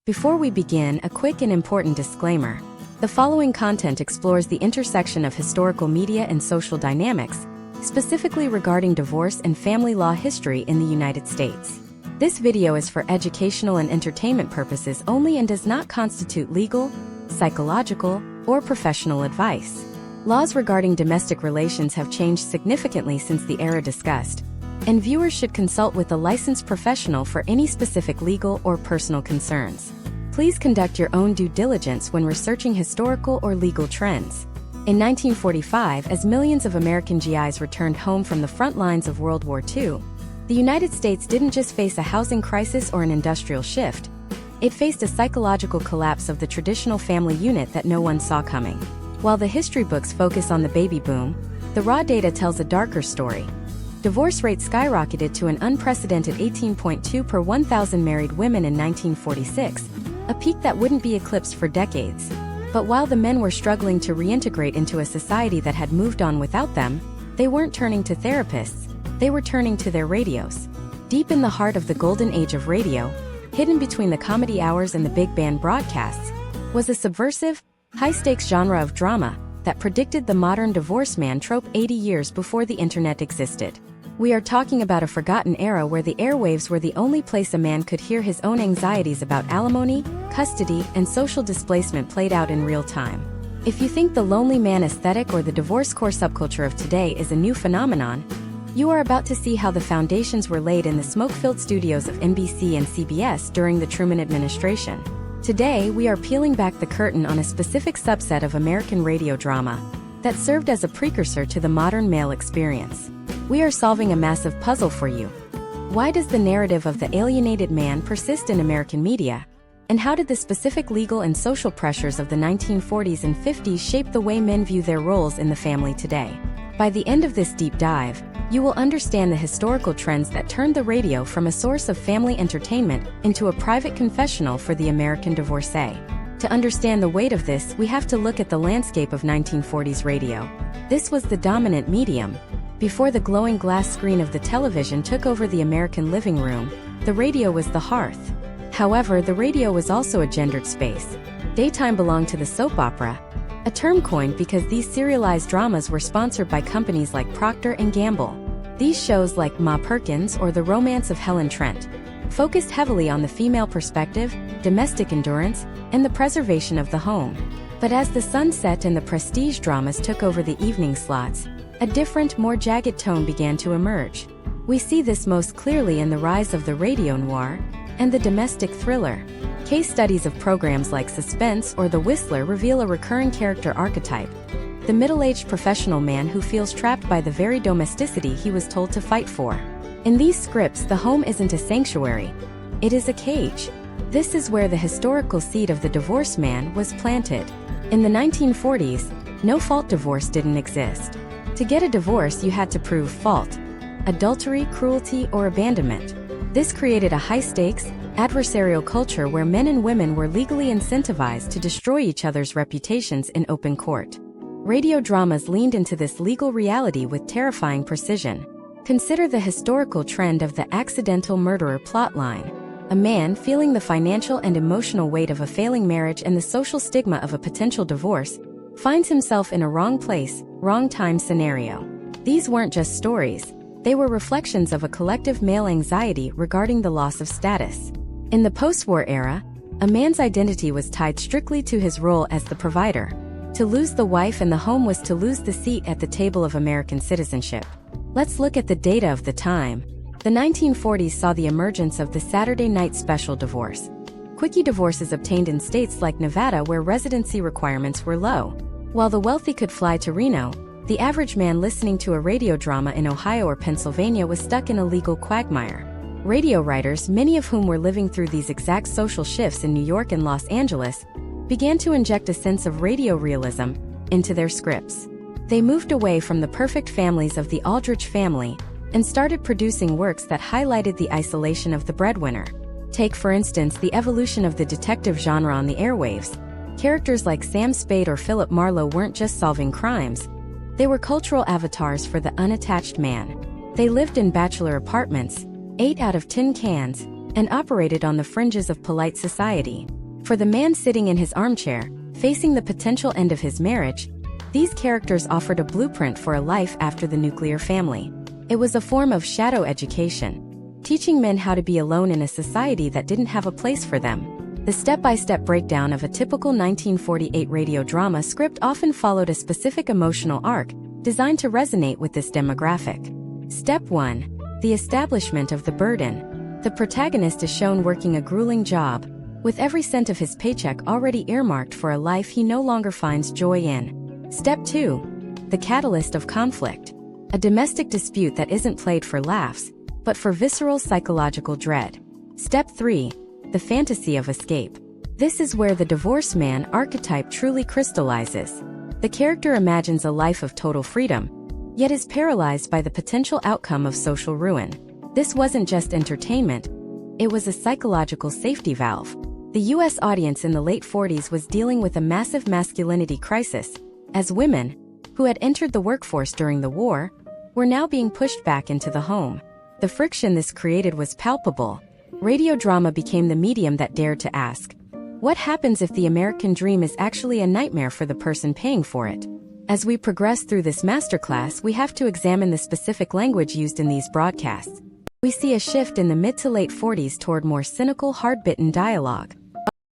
Before we begin, a quick and important disclaimer. The following content explores the intersection of historical media and social dynamics, specifically regarding divorce and family law history in the United States. This video is for educational and entertainment purposes only and does not constitute legal, psychological, or professional advice. Laws regarding domestic relations have changed significantly since the era discussed, and viewers should consult with a licensed professional for any specific legal or personal concerns. Please conduct your own due diligence when researching historical or legal trends. In 1945, as millions of American GIs returned home from the front lines of World War II, the United States didn't just face a housing crisis or an industrial shift. It faced a psychological collapse of the traditional family unit that no one saw coming. While the history books focus on the baby boom, the raw data tells a darker story. Divorce rates skyrocketed to an unprecedented 18.2 per 1,000 married women in 1946, a peak that wouldn't be eclipsed for decades. But while the men were struggling to reintegrate into a society that had moved on without them, they weren't turning to therapists, they were turning to their radios. Deep in the heart of the golden age of radio, hidden between the comedy hours and the big band broadcasts, was a subversive, high-stakes genre of drama that predicted the modern divorce man trope 80 years before the internet existed. We are talking about a forgotten era where the airwaves were the only place a man could hear his own anxieties about alimony, custody, and social displacement played out in real time. If you think the lonely man aesthetic or the divorce-core subculture of today is a new phenomenon, you are about to see how the foundations were laid in the smoke-filled studios of NBC and CBS during the Truman administration. Today, we are peeling back the curtain on a specific subset of American radio drama that served as a precursor to the modern male experience. We are solving a massive puzzle for you. Why does the narrative of the alienated man persist in American media? And how did the specific legal and social pressures of the 1940s and 50s shape the way men view their roles in the family today? By the end of this deep dive, you will understand the historical trends that turned the radio from a source of family entertainment into a private confessional for the American divorcee. To understand the weight of this, we have to look at the landscape of 1940s radio. This was the dominant medium. Before the glowing glass screen of the television took over the American living room, the radio was the hearth. However, the radio was also a gendered space. Daytime belonged to the soap opera, a term coined because these serialized dramas were sponsored by companies like Procter & Gamble. These shows, like Ma Perkins or The Romance of Helen Trent, focused heavily on the female perspective, domestic endurance, and the preservation of the home. But as the sun set and the prestige dramas took over the evening slots, a different, more jagged tone began to emerge. We see this most clearly in the rise of the radio noir and the domestic thriller. Case studies of programs like Suspense or The Whistler reveal a recurring character archetype: the middle-aged professional man who feels trapped by the very domesticity he was told to fight for. In these scripts, the home isn't a sanctuary, it is a cage. This is where the historical seed of the divorce man was planted. In the 1940s, no-fault divorce didn't exist. To get a divorce, you had to prove fault: adultery, cruelty, or abandonment. This created a high-stakes, adversarial culture where men and women were legally incentivized to destroy each other's reputations in open court. Radio dramas leaned into this legal reality with terrifying precision. Consider the historical trend of the accidental murderer plotline. A man feeling the financial and emotional weight of a failing marriage and the social stigma of a potential divorce finds himself in a wrong place, wrong time scenario. These weren't just stories, they were reflections of a collective male anxiety regarding the loss of status. In the post-war era, a man's identity was tied strictly to his role as the provider. To lose the wife and the home was to lose the seat at the table of American citizenship. Let's look at the data of the time. The 1940s saw the emergence of the Saturday night special divorce. Quickie divorces obtained in states like Nevada where residency requirements were low. While the wealthy could fly to Reno, the average man listening to a radio drama in Ohio or Pennsylvania was stuck in a legal quagmire. Radio writers, many of whom were living through these exact social shifts in New York and Los Angeles, began to inject a sense of radio realism into their scripts. They moved away from the perfect families of the Aldrich family and started producing works that highlighted the isolation of the breadwinner. Take, for instance, the evolution of the detective genre on the airwaves. Characters like Sam Spade or Philip Marlowe weren't just solving crimes. They were cultural avatars for the unattached man. They lived in bachelor apartments, ate out of tin cans, and operated on the fringes of polite society. For the man sitting in his armchair, facing the potential end of his marriage, these characters offered a blueprint for a life after the nuclear family. It was a form of shadow education, teaching men how to be alone in a society that didn't have a place for them. The step-by-step breakdown of a typical 1948 radio drama script often followed a specific emotional arc, designed to resonate with this demographic. Step 1. The establishment of the burden. The protagonist is shown working a grueling job, with every cent of his paycheck already earmarked for a life he no longer finds joy in. Step 2. The catalyst of conflict. A domestic dispute that isn't played for laughs, but for visceral psychological dread. Step 3. The fantasy of escape. This is where the divorced man archetype truly crystallizes. The character imagines a life of total freedom, yet is paralyzed by the potential outcome of social ruin. This wasn't just entertainment, it was a psychological safety valve. The US audience in the late 40s was dealing with a massive masculinity crisis, as women, who had entered the workforce during the war, were now being pushed back into the home. The friction this created was palpable. Radio drama became the medium that dared to ask, what happens if the American dream is actually a nightmare for the person paying for it? As we progress through this masterclass, we have to examine the specific language used in these broadcasts. We see a shift in the mid to late 40s toward more cynical, hard-bitten dialogue.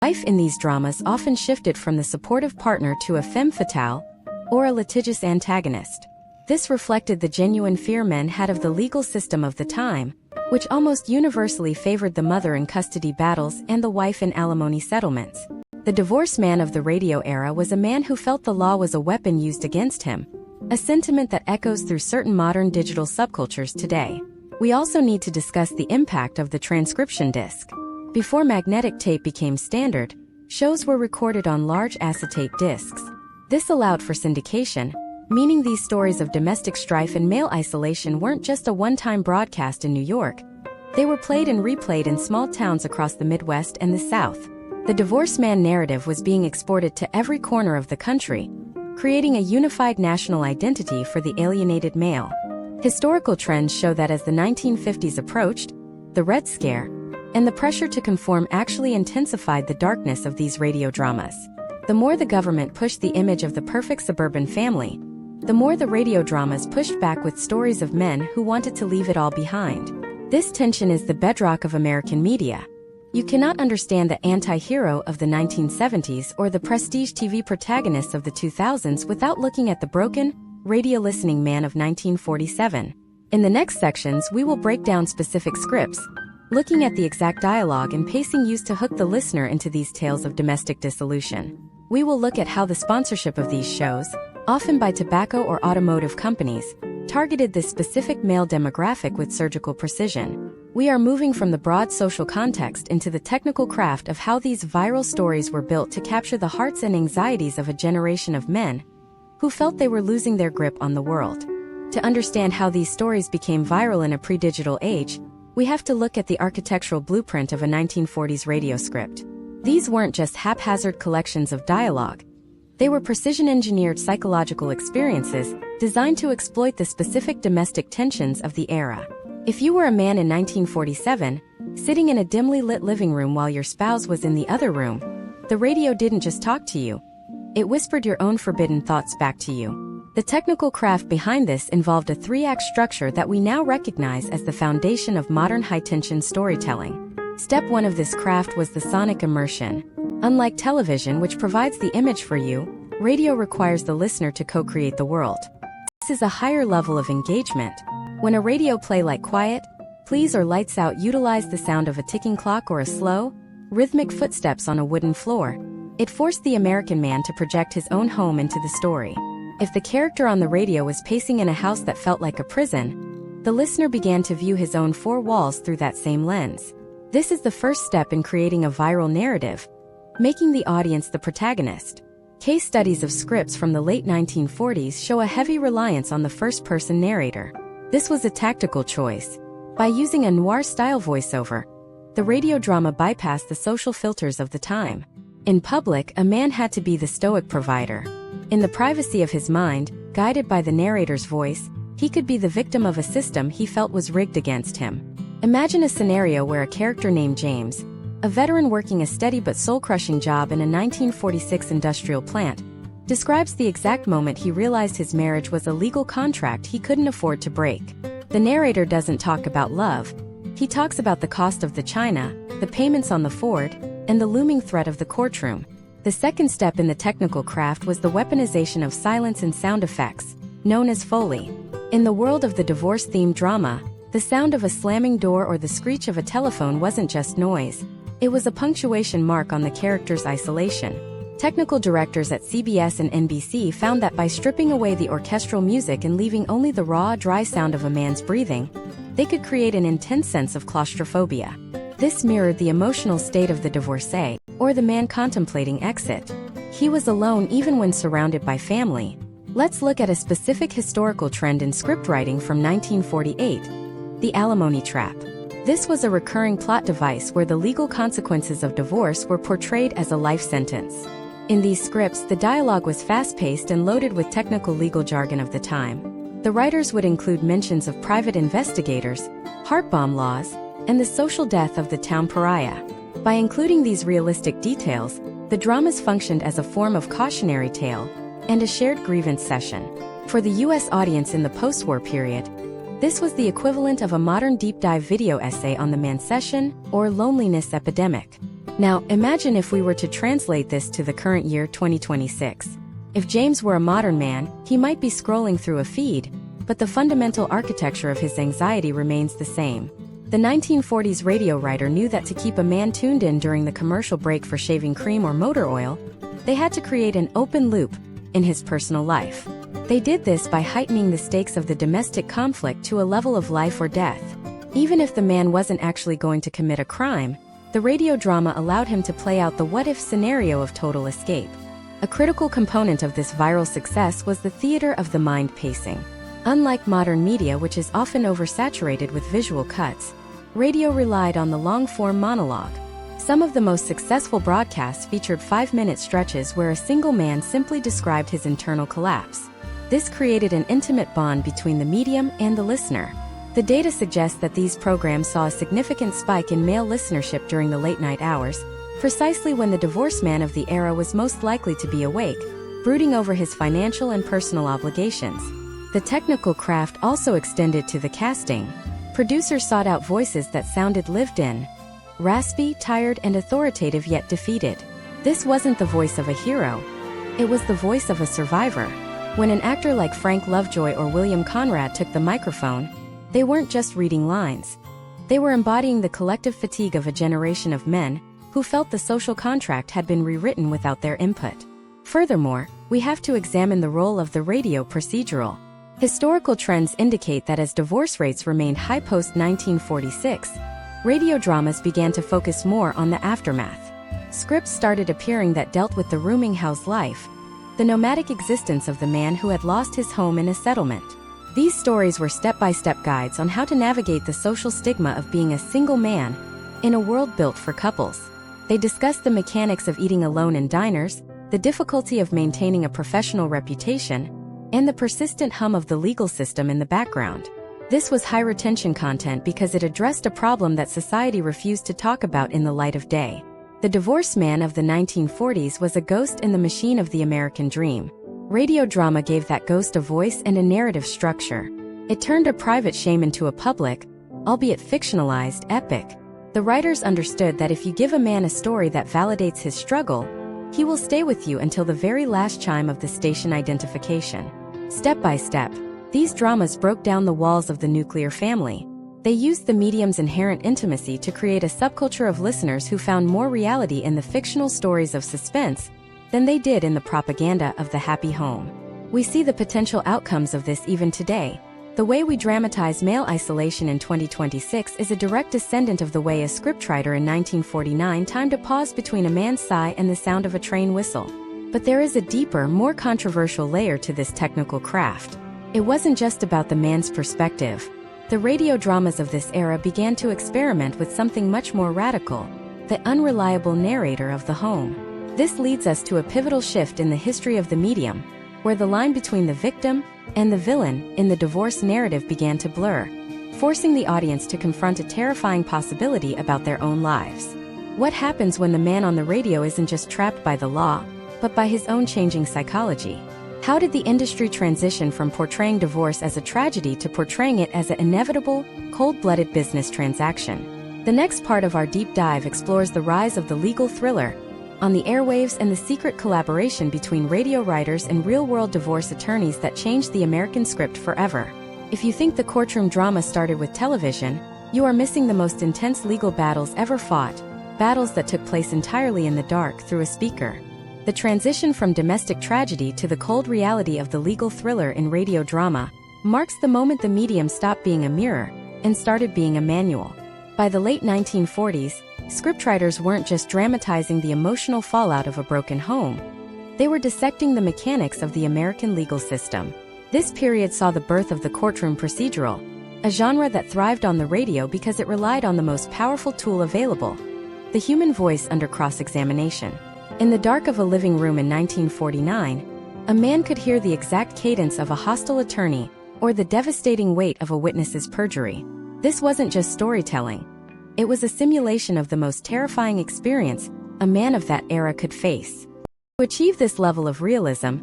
Life in these dramas often shifted from the supportive partner to a femme fatale, or a litigious antagonist. This reflected the genuine fear men had of the legal system of the time, which almost universally favored the mother in custody battles and the wife in alimony settlements. The divorced man of the radio era was a man who felt the law was a weapon used against him, a sentiment that echoes through certain modern digital subcultures today. We also need to discuss the impact of the transcription disc. Before magnetic tape became standard, shows were recorded on large acetate discs. This allowed for syndication, meaning these stories of domestic strife and male isolation weren't just a one-time broadcast in New York. They were played and replayed in small towns across the Midwest and the South. The divorced man narrative was being exported to every corner of the country, creating a unified national identity for the alienated male. Historical trends show that as the 1950s approached, the Red Scare and the pressure to conform actually intensified the darkness of these radio dramas. The more the government pushed the image of the perfect suburban family, the more the radio dramas pushed back with stories of men who wanted to leave it all behind. This tension is the bedrock of American media. You cannot understand the anti-hero of the 1970s or the prestige TV protagonists of the 2000s without looking at the broken, radio-listening man of 1947. In the next sections, we will break down specific scripts, looking at the exact dialogue and pacing used to hook the listener into these tales of domestic dissolution. We will look at how the sponsorship of these shows, often by tobacco or automotive companies, targeted this specific male demographic with surgical precision. We are moving from the broad social context into the technical craft of how these viral stories were built to capture the hearts and anxieties of a generation of men who felt they were losing their grip on the world. To understand how these stories became viral in a pre-digital age, we have to look at the architectural blueprint of a 1940s radio script. These weren't just haphazard collections of dialogue. They were precision-engineered psychological experiences designed to exploit the specific domestic tensions of the era. If you were a man in 1947, sitting in a dimly lit living room while your spouse was in the other room, the radio didn't just talk to you. It whispered your own forbidden thoughts back to you. The technical craft behind this involved a three-act structure that we now recognize as the foundation of modern high-tension storytelling. Step 1 of this craft was the sonic immersion. Unlike television, which provides the image for you, radio requires the listener to co-create the world. This is a higher level of engagement. When a radio play like Quiet, Please or Lights Out utilize the sound of a ticking clock or a slow, rhythmic footsteps on a wooden floor, it forced the American man to project his own home into the story. If the character on the radio was pacing in a house that felt like a prison, the listener began to view his own four walls through that same lens. This is the first step in creating a viral narrative, making the audience the protagonist. Case studies of scripts from the late 1940s show a heavy reliance on the first-person narrator. This was a tactical choice. By using a noir-style voiceover, the radio drama bypassed the social filters of the time. In public, a man had to be the stoic provider. In the privacy of his mind, guided by the narrator's voice, he could be the victim of a system he felt was rigged against him. Imagine a scenario where a character named James, a veteran working a steady but soul-crushing job in a 1946 industrial plant, describes the exact moment he realized his marriage was a legal contract he couldn't afford to break. The narrator doesn't talk about love. He talks about the cost of the china, the payments on the Ford, and the looming threat of the courtroom. The second step in the technical craft was the weaponization of silence and sound effects, known as Foley. In the world of the divorce-themed drama, the sound of a slamming door or the screech of a telephone wasn't just noise. It was a punctuation mark on the character's isolation. Technical directors at CBS and NBC found that by stripping away the orchestral music and leaving only the raw, dry sound of a man's breathing, they could create an intense sense of claustrophobia. This mirrored the emotional state of the divorcee, or the man contemplating exit. He was alone even when surrounded by family. Let's look at a specific historical trend in scriptwriting from 1948, the alimony trap. This was a recurring plot device where the legal consequences of divorce were portrayed as a life sentence. In these scripts, the dialogue was fast-paced and loaded with technical legal jargon of the time. The writers would include mentions of private investigators, heart bomb laws, and the social death of the town pariah. By including these realistic details, the dramas functioned as a form of cautionary tale and a shared grievance session. For the U.S. audience in the post-war period, this was the equivalent of a modern deep-dive video essay on the mancession or loneliness epidemic. Now, imagine if we were to translate this to the current year 2026. If James were a modern man, he might be scrolling through a feed, but the fundamental architecture of his anxiety remains the same. The 1940s radio writer knew that to keep a man tuned in during the commercial break for shaving cream or motor oil, they had to create an open loop in his personal life. They did this by heightening the stakes of the domestic conflict to a level of life or death. Even if the man wasn't actually going to commit a crime, the radio drama allowed him to play out the what-if scenario of total escape. A critical component of this viral success was the theater of the mind pacing. Unlike modern media, which is often oversaturated with visual cuts, radio relied on the long-form monologue. Some of the most successful broadcasts featured 5-minute stretches where a single man simply described his internal collapse. This created an intimate bond between the medium and the listener. The data suggests that these programs saw a significant spike in male listenership during the late-night hours, precisely when the divorced man of the era was most likely to be awake, brooding over his financial and personal obligations. The technical craft also extended to the casting. Producers sought out voices that sounded lived-in, raspy, tired, and authoritative yet defeated. This wasn't the voice of a hero. It was the voice of a survivor. When an actor like Frank Lovejoy or William Conrad took the microphone, they weren't just reading lines. They were embodying the collective fatigue of a generation of men who felt the social contract had been rewritten without their input. Furthermore, we have to examine the role of the radio procedural. Historical trends indicate that as divorce rates remained high post-1946, radio dramas began to focus more on the aftermath. Scripts started appearing that dealt with the rooming house life, the nomadic existence of the man who had lost his home in a settlement. These stories were step-by-step guides on how to navigate the social stigma of being a single man in a world built for couples. They discussed the mechanics of eating alone in diners, the difficulty of maintaining a professional reputation, and the persistent hum of the legal system in the background. This was high-retention content because it addressed a problem that society refused to talk about in the light of day. The divorced man of the 1940s was a ghost in the machine of the American dream. Radio drama gave that ghost a voice and a narrative structure. It turned a private shame into a public, albeit fictionalized, epic. The writers understood that if you give a man a story that validates his struggle, he will stay with you until the very last chime of the station identification. Step by step, these dramas broke down the walls of the nuclear family. They used the medium's inherent intimacy to create a subculture of listeners who found more reality in the fictional stories of suspense than they did in the propaganda of the happy home. We see the potential outcomes of this even today. The way we dramatize male isolation in 2026 is a direct descendant of the way a scriptwriter in 1949 timed a pause between a man's sigh and the sound of a train whistle. But there is a deeper, more controversial layer to this technical craft. It wasn't just about the man's perspective. The radio dramas of this era began to experiment with something much more radical: the unreliable narrator of the home. This leads us to a pivotal shift in the history of the medium, where the line between the victim and the villain in the divorce narrative began to blur. forcing the audience to confront a terrifying possibility about their own lives. What happens when the man on the radio isn't just trapped by the law, but by his own changing psychology? How did the industry transition from portraying divorce as a tragedy to portraying it as an inevitable, cold-blooded business transaction? The next part of our deep dive explores the rise of the legal thriller on the airwaves and the secret collaboration between radio writers and real-world divorce attorneys that changed the American script forever. If you think the courtroom drama started with television, you are missing the most intense legal battles ever fought, battles that took place entirely in the dark through a speaker. The transition from domestic tragedy to the cold reality of the legal thriller in radio drama marks the moment the medium stopped being a mirror and started being a manual. By the late 1940s, scriptwriters weren't just dramatizing the emotional fallout of a broken home. They were dissecting the mechanics of the American legal system. This period saw the birth of the courtroom procedural, a genre that thrived on the radio because it relied on the most powerful tool available, the human voice under cross-examination. In the dark of a living room in 1949, a man could hear the exact cadence of a hostile attorney or the devastating weight of a witness's perjury. This wasn't just storytelling. It was a simulation of the most terrifying experience a man of that era could face. To achieve this level of realism,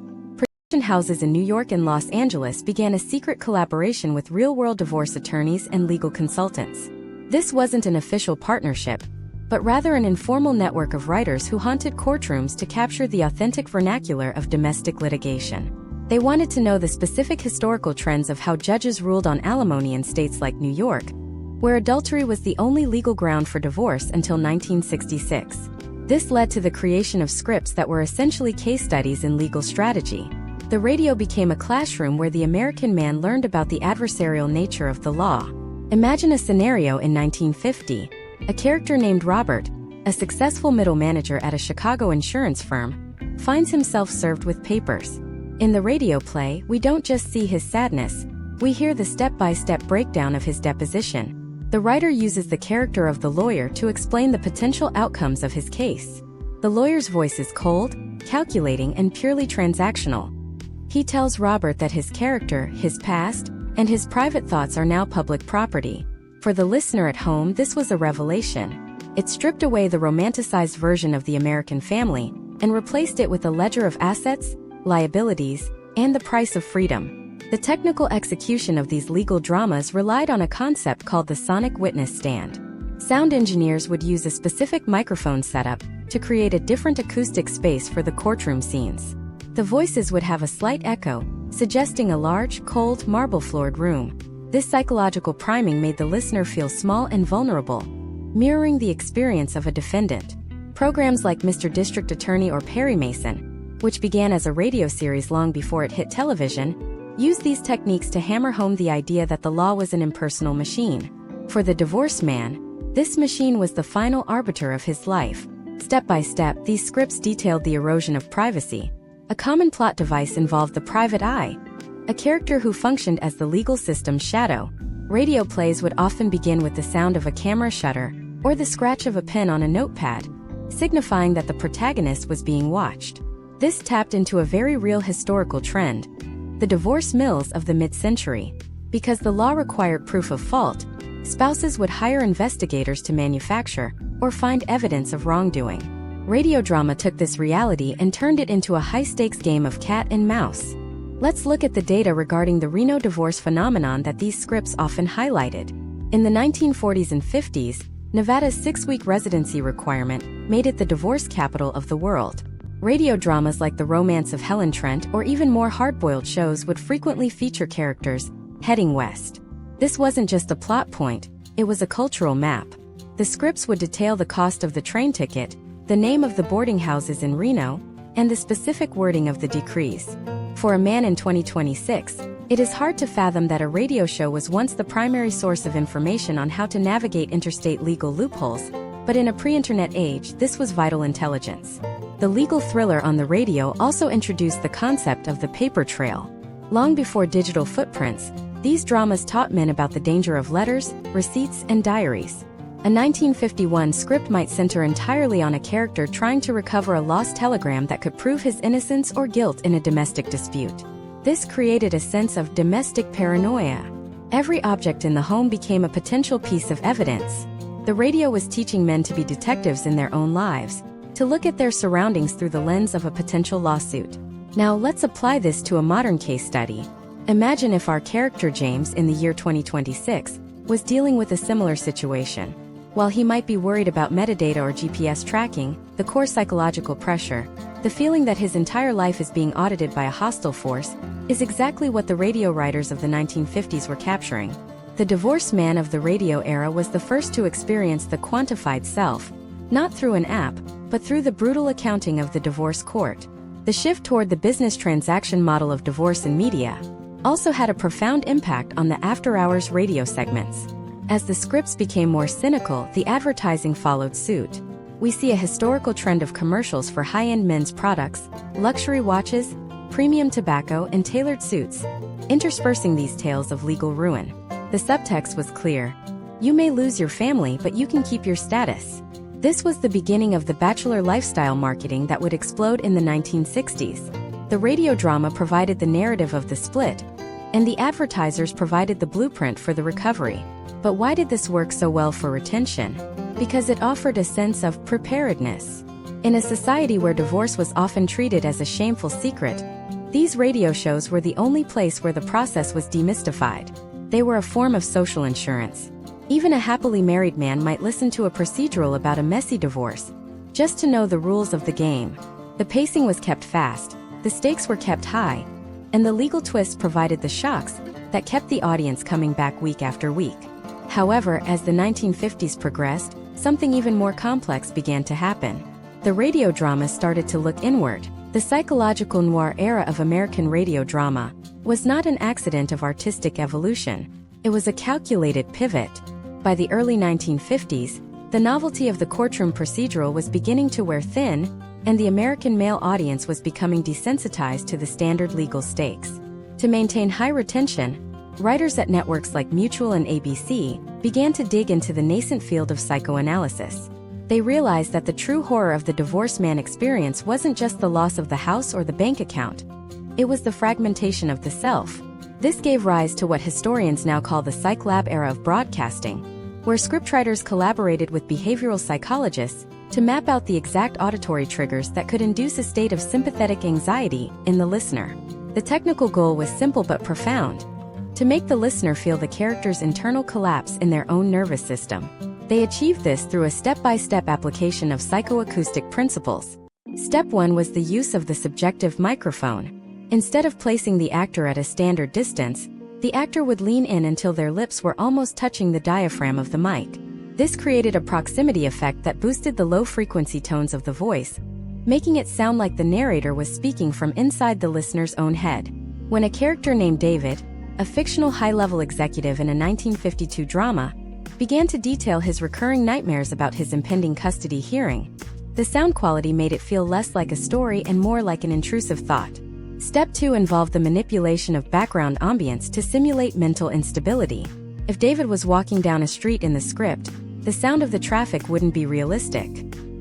production houses in New York and Los Angeles began a secret collaboration with real-world divorce attorneys and legal consultants. This wasn't an official partnership, but rather an informal network of writers who haunted courtrooms to capture the authentic vernacular of domestic litigation. They wanted to know the specific historical trends of how judges ruled on alimony in states like New York, where adultery was the only legal ground for divorce until 1966. This led to the creation of scripts that were essentially case studies in legal strategy. The radio became a classroom where the American man learned about the adversarial nature of the law. Imagine a scenario in 1950. A character named Robert, a successful middle manager at a Chicago insurance firm, finds himself served with papers. In the radio play, we don't just see his sadness, we hear the step-by-step breakdown of his deposition. The writer uses the character of the lawyer to explain the potential outcomes of his case. The lawyer's voice is cold, calculating, and purely transactional. He tells Robert that his character, his past, and his private thoughts are now public property. For the listener at home, this was a revelation. It stripped away the romanticized version of the American family and replaced it with a ledger of assets, liabilities, and the price of freedom. The technical execution of these legal dramas relied on a concept called the sonic witness stand. Sound engineers would use a specific microphone setup to create a different acoustic space for the courtroom scenes. The voices would have a slight echo, suggesting a large, cold, marble-floored room. This psychological priming made the listener feel small and vulnerable, mirroring the experience of a defendant. Programs like Mr. District Attorney or Perry Mason, which began as a radio series long before it hit television, used these techniques to hammer home the idea that the law was an impersonal machine. For the divorced man, this machine was the final arbiter of his life. Step by step, these scripts detailed the erosion of privacy. A common plot device involved the private eye, a character who functioned as the legal system's shadow. Radio plays would often begin with the sound of a camera shutter or the scratch of a pen on a notepad, signifying that the protagonist was being watched. This tapped into a very real historical trend, the divorce mills of the mid-century. Because the law required proof of fault, spouses would hire investigators to manufacture or find evidence of wrongdoing. Radio drama took this reality and turned it into a high-stakes game of cat and mouse. Let's look at the data regarding the Reno divorce phenomenon that these scripts often highlighted. In the 1940s and 50s, Nevada's 6-week residency requirement made it the divorce capital of the world. Radio dramas like The Romance of Helen Trent or even more hard-boiled shows would frequently feature characters heading west. This wasn't just a plot point, it was a cultural map. The scripts would detail the cost of the train ticket, the name of the boarding houses in Reno, and the specific wording of the decrees. For a man in 2026, it is hard to fathom that a radio show was once the primary source of information on how to navigate interstate legal loopholes, but in a pre-internet age, this was vital intelligence. The legal thriller on the radio also introduced the concept of the paper trail. Long before digital footprints, these dramas taught men about the danger of letters, receipts, and diaries. A 1951 script might center entirely on a character trying to recover a lost telegram that could prove his innocence or guilt in a domestic dispute. This created a sense of domestic paranoia. Every object in the home became a potential piece of evidence. The radio was teaching men to be detectives in their own lives, to look at their surroundings through the lens of a potential lawsuit. Now let's apply this to a modern case study. Imagine if our character James in the year 2026 was dealing with a similar situation. While he might be worried about metadata or GPS tracking, the core psychological pressure, the feeling that his entire life is being audited by a hostile force, is exactly what the radio writers of the 1950s were capturing. The divorced man of the radio era was the first to experience the quantified self, not through an app, but through the brutal accounting of the divorce court. The shift toward the business transaction model of divorce in media also had a profound impact on the after-hours radio segments. As the scripts became more cynical, the advertising followed suit. We see a historical trend of commercials for high-end men's products, luxury watches, premium tobacco, and tailored suits, interspersing these tales of legal ruin. The subtext was clear. You may lose your family, but you can keep your status. This was the beginning of the bachelor lifestyle marketing that would explode in the 1960s. The radio drama provided the narrative of the split, and the advertisers provided the blueprint for the recovery. But why did this work so well for retention? Because it offered a sense of preparedness. In a society where divorce was often treated as a shameful secret, these radio shows were the only place where the process was demystified. They were a form of social insurance. Even a happily married man might listen to a procedural about a messy divorce, just to know the rules of the game. The pacing was kept fast, the stakes were kept high, and the legal twists provided the shocks that kept the audience coming back week after week. However, as the 1950s progressed, something even more complex began to happen. The radio drama started to look inward. The psychological noir era of American radio drama was not an accident of artistic evolution. It was a calculated pivot. By the early 1950s, the novelty of the courtroom procedural was beginning to wear thin, and the American male audience was becoming desensitized to the standard legal stakes. To maintain high retention, writers at networks like Mutual and ABC began to dig into the nascent field of psychoanalysis. They realized that the true horror of the divorced man experience wasn't just the loss of the house or the bank account. It was the fragmentation of the self. This gave rise to what historians now call the psych lab era of broadcasting, where scriptwriters collaborated with behavioral psychologists to map out the exact auditory triggers that could induce a state of sympathetic anxiety in the listener. The technical goal was simple but profound: to make the listener feel the character's internal collapse in their own nervous system. They achieved this through a step-by-step application of psychoacoustic principles. Step 1 was the use of the subjective microphone. Instead of placing the actor at a standard distance, the actor would lean in until their lips were almost touching the diaphragm of the mic. This created a proximity effect that boosted the low-frequency tones of the voice, making it sound like the narrator was speaking from inside the listener's own head. When a character named David, a fictional high-level executive in a 1952 drama, began to detail his recurring nightmares about his impending custody hearing, the sound quality made it feel less like a story and more like an intrusive thought. Step 2 involved the manipulation of background ambience to simulate mental instability. If David was walking down a street in the script, the sound of the traffic wouldn't be realistic.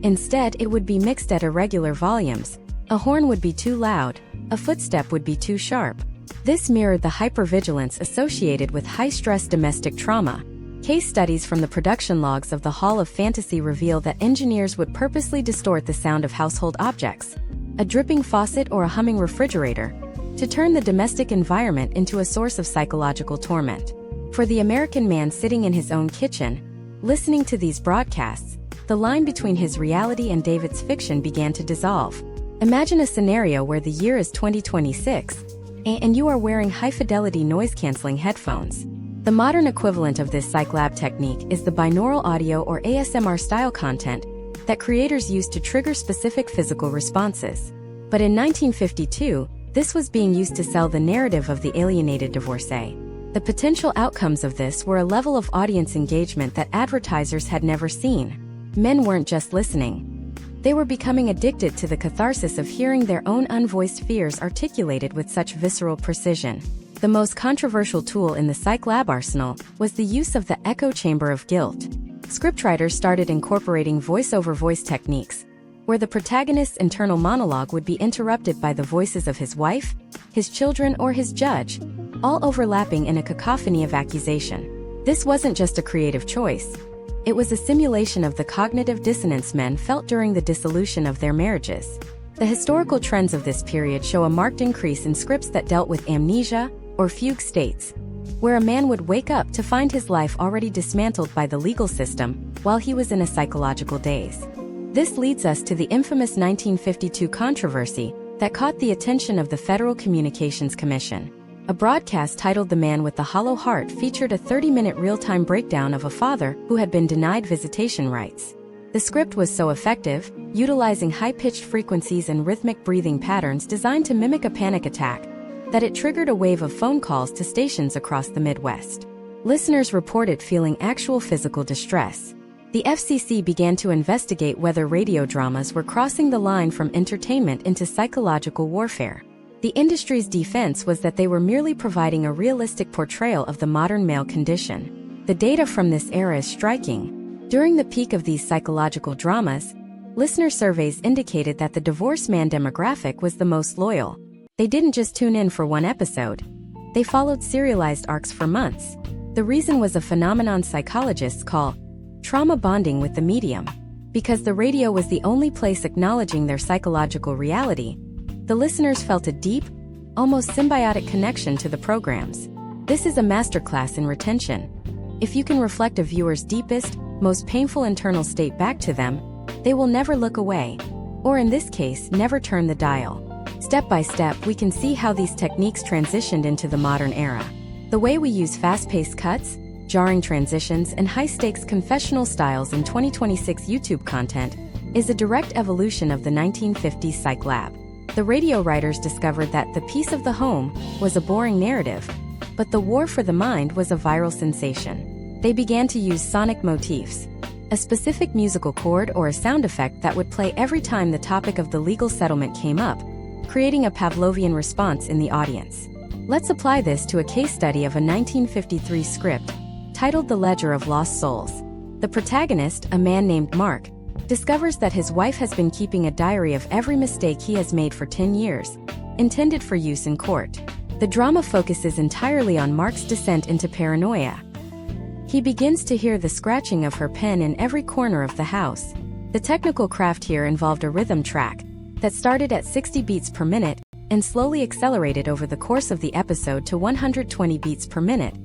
Instead, it would be mixed at irregular volumes. A horn would be too loud, a footstep would be too sharp. This mirrored the hypervigilance associated with high-stress domestic trauma. Case studies from the production logs of the Hall of Fantasy reveal that engineers would purposely distort the sound of household objects, a dripping faucet or a humming refrigerator, to turn the domestic environment into a source of psychological torment. For the American man sitting in his own kitchen, listening to these broadcasts, the line between his reality and David's fiction began to dissolve. Imagine a scenario where the year is 2026, and you are wearing high-fidelity noise-canceling headphones. The modern equivalent of this psych lab technique is the binaural audio or ASMR-style content that creators use to trigger specific physical responses. But in 1952, this was being used to sell the narrative of the alienated divorcee. The potential outcomes of this were a level of audience engagement that advertisers had never seen. Men weren't just listening. They were becoming addicted to the catharsis of hearing their own unvoiced fears articulated with such visceral precision. The most controversial tool in the psych lab arsenal was the use of the echo chamber of guilt. Scriptwriters started incorporating voice-over-voice techniques, where the protagonist's internal monologue would be interrupted by the voices of his wife, his children, or his judge, all overlapping in a cacophony of accusation. This wasn't just a creative choice. It was a simulation of the cognitive dissonance men felt during the dissolution of their marriages. The historical trends of this period show a marked increase in scripts that dealt with amnesia, or fugue states, where a man would wake up to find his life already dismantled by the legal system while he was in a psychological daze. This leads us to the infamous 1952 controversy that caught the attention of the Federal Communications Commission. A broadcast titled "The Man with the Hollow Heart" featured a 30-minute real-time breakdown of a father who had been denied visitation rights. The script was so effective, utilizing high-pitched frequencies and rhythmic breathing patterns designed to mimic a panic attack, that it triggered a wave of phone calls to stations across the Midwest. Listeners reported feeling actual physical distress. The FCC began to investigate whether radio dramas were crossing the line from entertainment into psychological warfare. The industry's defense was that they were merely providing a realistic portrayal of the modern male condition. The data from this era is striking. During the peak of these psychological dramas, listener surveys indicated that the divorced man demographic was the most loyal. They didn't just tune in for one episode. They followed serialized arcs for months. The reason was a phenomenon psychologists call trauma bonding with the medium. Because the radio was the only place acknowledging their psychological reality, the listeners felt a deep, almost symbiotic connection to the programs. This is a masterclass in retention. If you can reflect a viewer's deepest, most painful internal state back to them, they will never look away. Or in this case, never turn the dial. Step by step, we can see how these techniques transitioned into the modern era. The way we use fast-paced cuts, jarring transitions, and high-stakes confessional styles in 2026 YouTube content is a direct evolution of the 1950s psych lab. The radio writers discovered that the peace of the home was a boring narrative, but the war for the mind was a viral sensation. They began to use sonic motifs, a specific musical chord or a sound effect that would play every time the topic of the legal settlement came up, creating a Pavlovian response in the audience. Let's apply this to a case study of a 1953 script titled "The Ledger of Lost Souls." The protagonist, a man named Mark, discovers that his wife has been keeping a diary of every mistake he has made for 10 years, intended for use in court. The drama focuses entirely on Mark's descent into paranoia. He begins to hear the scratching of her pen in every corner of the house. The technical craft here involved a rhythm track that started at 60 beats per minute and slowly accelerated over the course of the episode to 120 beats per minute,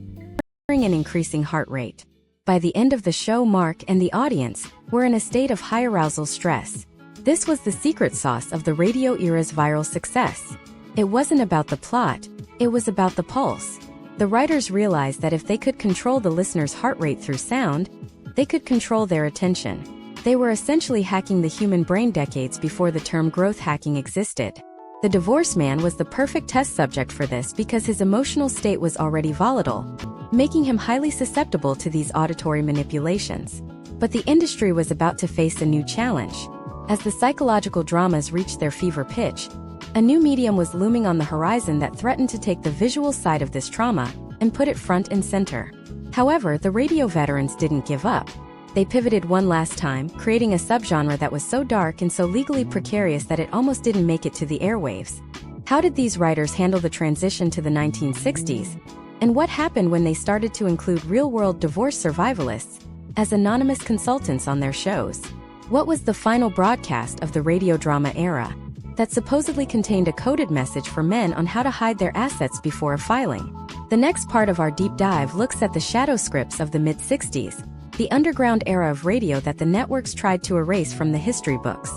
an increasing heart rate. By the end of the show, Mark and the audience were in a state of high arousal stress. This was the secret sauce of the radio era's viral success. It wasn't about the plot, it was about the pulse. The writers realized that if they could control the listener's heart rate through sound, they could control their attention. They were essentially hacking the human brain decades before the term growth hacking existed. The divorced man was the perfect test subject for this because his emotional state was already volatile, making him highly susceptible to these auditory manipulations. But the industry was about to face a new challenge. As the psychological dramas reached their fever pitch, a new medium was looming on the horizon that threatened to take the visual side of this trauma and put it front and center. However, the radio veterans didn't give up. They pivoted one last time, creating a subgenre that was so dark and so legally precarious that it almost didn't make it to the airwaves. How did these writers handle the transition to the 1960s? And what happened when they started to include real-world divorce survivalists as anonymous consultants on their shows? What was the final broadcast of the radio drama era that supposedly contained a coded message for men on how to hide their assets before a filing? The next part of our deep dive looks at the shadow scripts of the mid-60s, the underground era of radio that the networks tried to erase from the history books.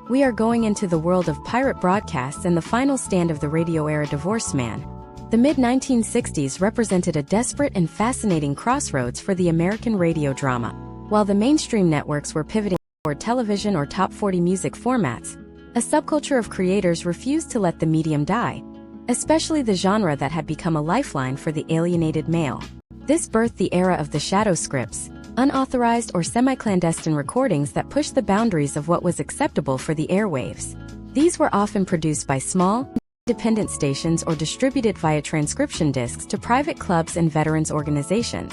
We are going into the world of pirate broadcasts and the final stand of the radio era divorce man. The mid-1960s represented a desperate and fascinating crossroads for the American radio drama. While the mainstream networks were pivoting toward television or top 40 music formats, a subculture of creators refused to let the medium die, especially the genre that had become a lifeline for the alienated male. This birthed the era of the shadow scripts, unauthorized or semi-clandestine recordings that pushed the boundaries of what was acceptable for the airwaves. These were often produced by small, independent stations or distributed via transcription discs to private clubs and veterans organizations.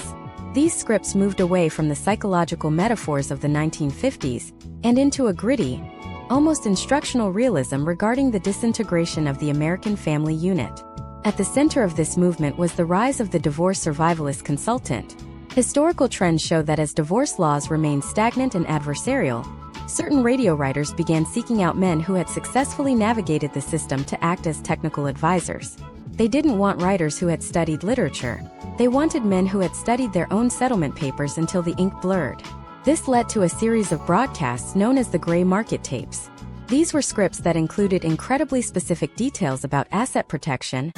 These scripts moved away from the psychological metaphors of the 1950s and into a gritty, almost instructional realism regarding the disintegration of the American family unit. At the center of this movement was the rise of the divorce survivalist consultant. Historical trends show that as divorce laws remained stagnant and adversarial, certain radio writers began seeking out men who had successfully navigated the system to act as technical advisors. They didn't want writers who had studied literature. They wanted men who had studied their own settlement papers until the ink blurred. This led to a series of broadcasts known as the gray market tapes. These were scripts that included incredibly specific details about asset protection,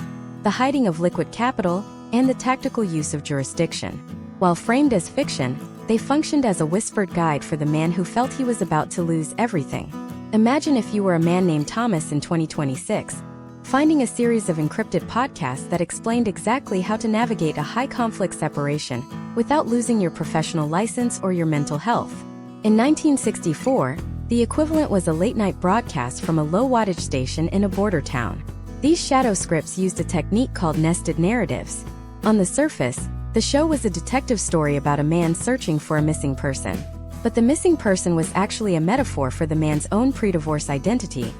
the hiding of liquid capital, and the tactical use of jurisdiction. While framed as fiction, they functioned as a whispered guide for the man who felt he was about to lose everything. Imagine if you were a man named Thomas in 2026, finding a series of encrypted podcasts that explained exactly how to navigate a high-conflict separation without losing your professional license or your mental health. In 1964, the equivalent was a late-night broadcast from a low-wattage station in a border town. These shadow scripts used a technique called nested narratives. On the surface, the show was a detective story about a man searching for a missing person. But the missing person was actually a metaphor for the man's own pre-divorce identity,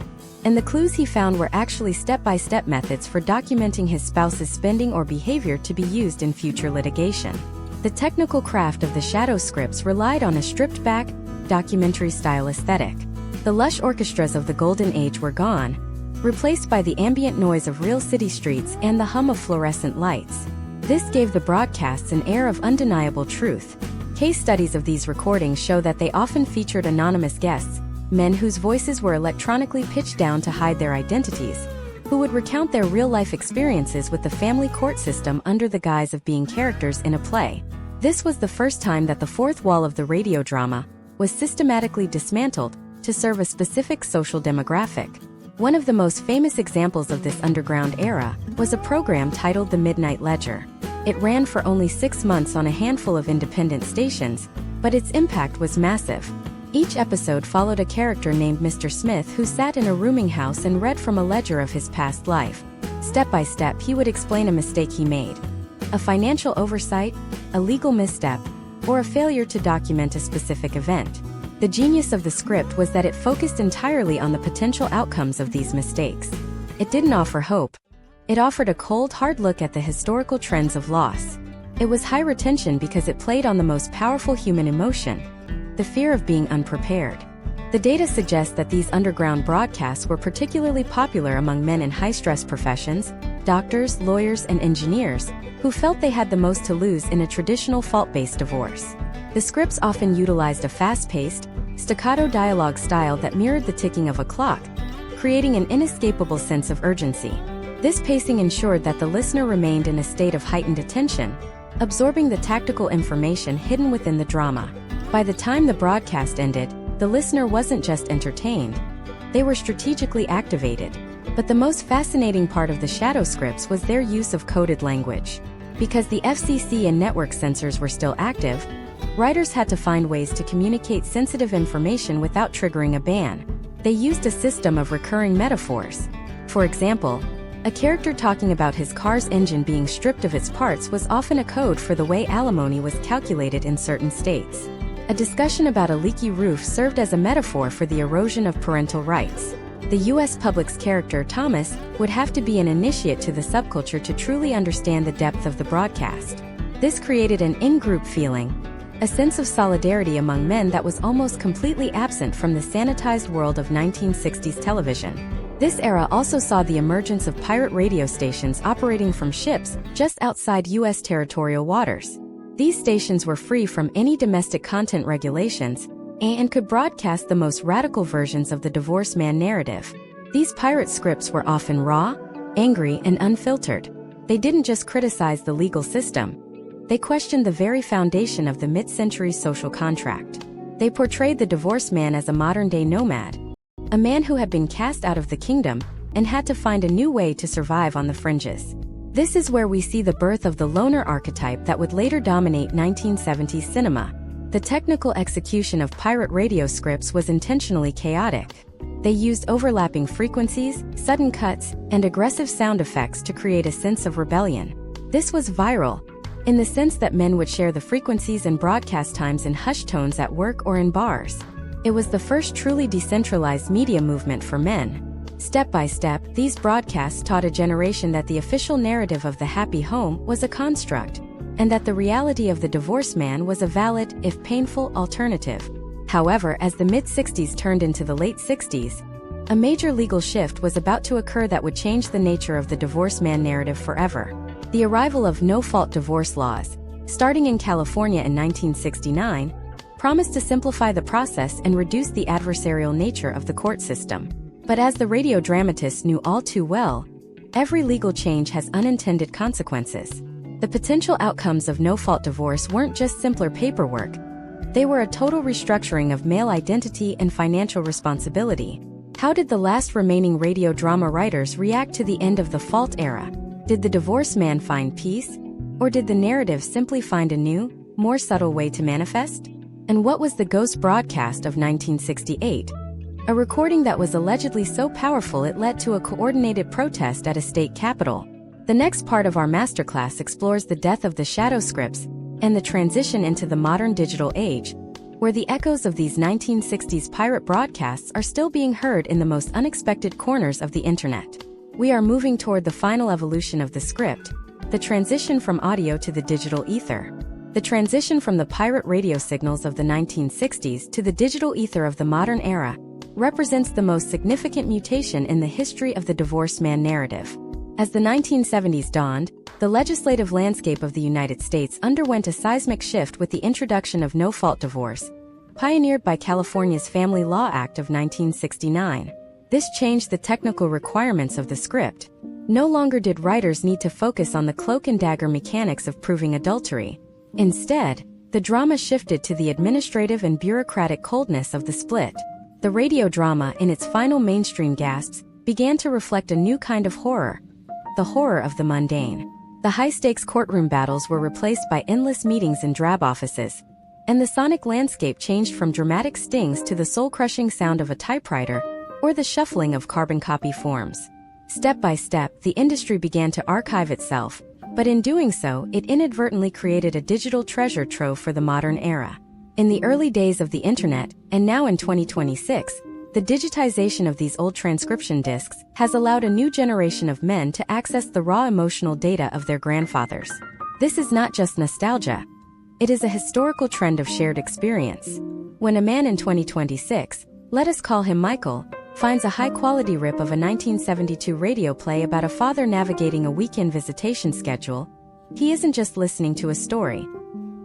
and the clues he found were actually step-by-step methods for documenting his spouse's spending or behavior to be used in future litigation. The technical craft of the shadow scripts relied on a stripped-back, documentary-style aesthetic. The lush orchestras of the Golden Age were gone, replaced by the ambient noise of real city streets and the hum of fluorescent lights. This gave the broadcasts an air of undeniable truth. Case studies of these recordings show that they often featured anonymous guests, men whose voices were electronically pitched down to hide their identities, who would recount their real-life experiences with the family court system under the guise of being characters in a play. This was the first time that the fourth wall of the radio drama was systematically dismantled to serve a specific social demographic. One of the most famous examples of this underground era was a program titled The Midnight Ledger. It ran for only 6 months on a handful of independent stations, but its impact was massive. Each episode followed a character named Mr. Smith who sat in a rooming house and read from a ledger of his past life. Step by step, he would explain a mistake he made, a financial oversight, a legal misstep, or a failure to document a specific event. The genius of the script was that it focused entirely on the potential outcomes of these mistakes. It didn't offer hope. It offered a cold, hard look at the historical trends of loss. It was high retention because it played on the most powerful human emotion, the fear of being unprepared. The data suggests that these underground broadcasts were particularly popular among men in high-stress professions, doctors, lawyers, and engineers, who felt they had the most to lose in a traditional fault-based divorce. The scripts often utilized a fast-paced, staccato dialogue style that mirrored the ticking of a clock, creating an inescapable sense of urgency. This pacing ensured that the listener remained in a state of heightened attention, absorbing the tactical information hidden within the drama. By the time the broadcast ended, the listener wasn't just entertained, they were strategically activated. But the most fascinating part of the shadow scripts was their use of coded language. Because the FCC and network censors were still active, writers had to find ways to communicate sensitive information without triggering a ban. They used a system of recurring metaphors. For example, a character talking about his car's engine being stripped of its parts was often a code for the way alimony was calculated in certain states. A discussion about a leaky roof served as a metaphor for the erosion of parental rights. The U.S. Public's character, Thomas, would have to be an initiate to the subculture to truly understand the depth of the broadcast. This created an in-group feeling, a sense of solidarity among men that was almost completely absent from the sanitized world of 1960s television. This era also saw the emergence of pirate radio stations operating from ships just outside U.S. territorial waters. These stations were free from any domestic content regulations and could broadcast the most radical versions of the divorce man narrative. These pirate scripts were often raw, angry, and unfiltered. They didn't just criticize the legal system. They questioned the very foundation of the mid-century social contract. They portrayed the divorced man as a modern-day nomad, a man who had been cast out of the kingdom and had to find a new way to survive on the fringes. This is where we see the birth of the loner archetype that would later dominate 1970s cinema. The technical execution of pirate radio scripts was intentionally chaotic. They used overlapping frequencies, sudden cuts, and aggressive sound effects to create a sense of rebellion. This was viral, in the sense that men would share the frequencies and broadcast times in hushed tones at work or in bars. It was the first truly decentralized media movement for men. Step by step, these broadcasts taught a generation that the official narrative of the happy home was a construct, and that the reality of the divorced man was a valid, if painful, alternative. However, as the mid-60s turned into the late 60s, a major legal shift was about to occur that would change the nature of the divorced man narrative forever. The arrival of no-fault divorce laws, starting in California in 1969, promised to simplify the process and reduce the adversarial nature of the court system. But as the radio dramatists knew all too well, every legal change has unintended consequences. The potential outcomes of no-fault divorce weren't just simpler paperwork. They were a total restructuring of male identity and financial responsibility. How did the last remaining radio drama writers react to the end of the fault era? Did the divorced man find peace? Or did the narrative simply find a new, more subtle way to manifest? And what was the ghost broadcast of 1968? A recording that was allegedly so powerful it led to a coordinated protest at a state capitol. The next part of our masterclass explores the death of the shadow scripts and the transition into the modern digital age, where the echoes of these 1960s pirate broadcasts are still being heard in the most unexpected corners of the internet. We are moving toward the final evolution of the script, the transition from audio to the digital ether. The transition from the pirate radio signals of the 1960s to the digital ether of the modern era represents the most significant mutation in the history of the divorced man narrative. As the 1970s dawned, the legislative landscape of the United States underwent a seismic shift with the introduction of no-fault divorce, pioneered by California's Family Law Act of 1969. This changed the technical requirements of the script. No longer did writers need to focus on the cloak and dagger mechanics of proving adultery. Instead, the drama shifted to the administrative and bureaucratic coldness of the split. The radio drama, in its final mainstream gasps, began to reflect a new kind of horror, the horror of the mundane. The high-stakes courtroom battles were replaced by endless meetings in drab offices, and the sonic landscape changed from dramatic stings to the soul-crushing sound of a typewriter or the shuffling of carbon copy forms. Step by step, the industry began to archive itself, but in doing so, it inadvertently created a digital treasure trove for the modern era. In the early days of the internet, and now in 2026, the digitization of these old transcription discs has allowed a new generation of men to access the raw emotional data of their grandfathers. This is not just nostalgia. It is a historical trend of shared experience. When a man in 2026, let us call him Michael, finds a high-quality rip of a 1972 radio play about a father navigating a weekend visitation schedule, he isn't just listening to a story.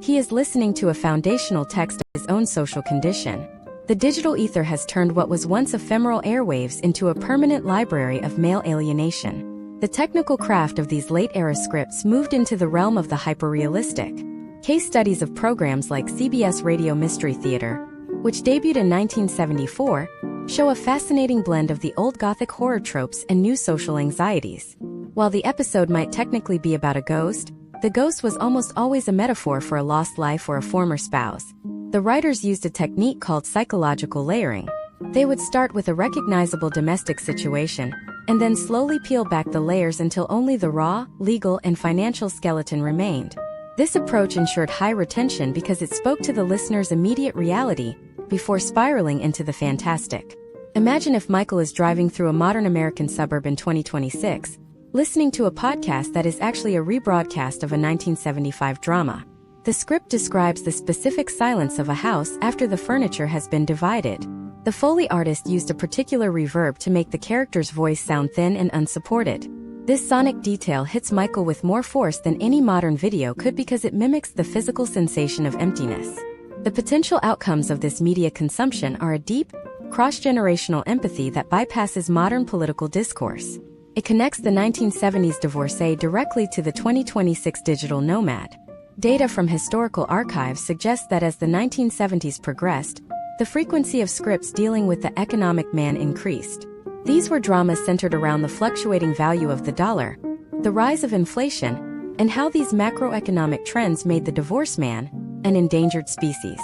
He is listening to a foundational text of his own social condition. The digital ether has turned what was once ephemeral airwaves into a permanent library of male alienation. The technical craft of these late-era scripts moved into the realm of the hyperrealistic. Case studies of programs like CBS Radio Mystery Theater, which debuted in 1974, show a fascinating blend of the old Gothic horror tropes and new social anxieties. While the episode might technically be about a ghost, the ghost was almost always a metaphor for a lost life or a former spouse. The writers used a technique called psychological layering. They would start with a recognizable domestic situation, and then slowly peel back the layers until only the raw, legal, and financial skeleton remained. This approach ensured high retention because it spoke to the listener's immediate reality before spiraling into the fantastic. Imagine if Michael is driving through a modern American suburb in 2026, listening to a podcast that is actually a rebroadcast of a 1975 drama. The script describes the specific silence of a house after the furniture has been divided. The Foley artist used a particular reverb to make the character's voice sound thin and unsupported. This sonic detail hits Michael with more force than any modern video could because it mimics the physical sensation of emptiness. The potential outcomes of this media consumption are a deep, cross-generational empathy that bypasses modern political discourse. It connects the 1970s divorcee directly to the 2026 digital nomad. Data from historical archives suggests that as the 1970s progressed, the frequency of scripts dealing with the economic man increased. These were dramas centered around the fluctuating value of the dollar, the rise of inflation, and how these macroeconomic trends made the divorced man an endangered species.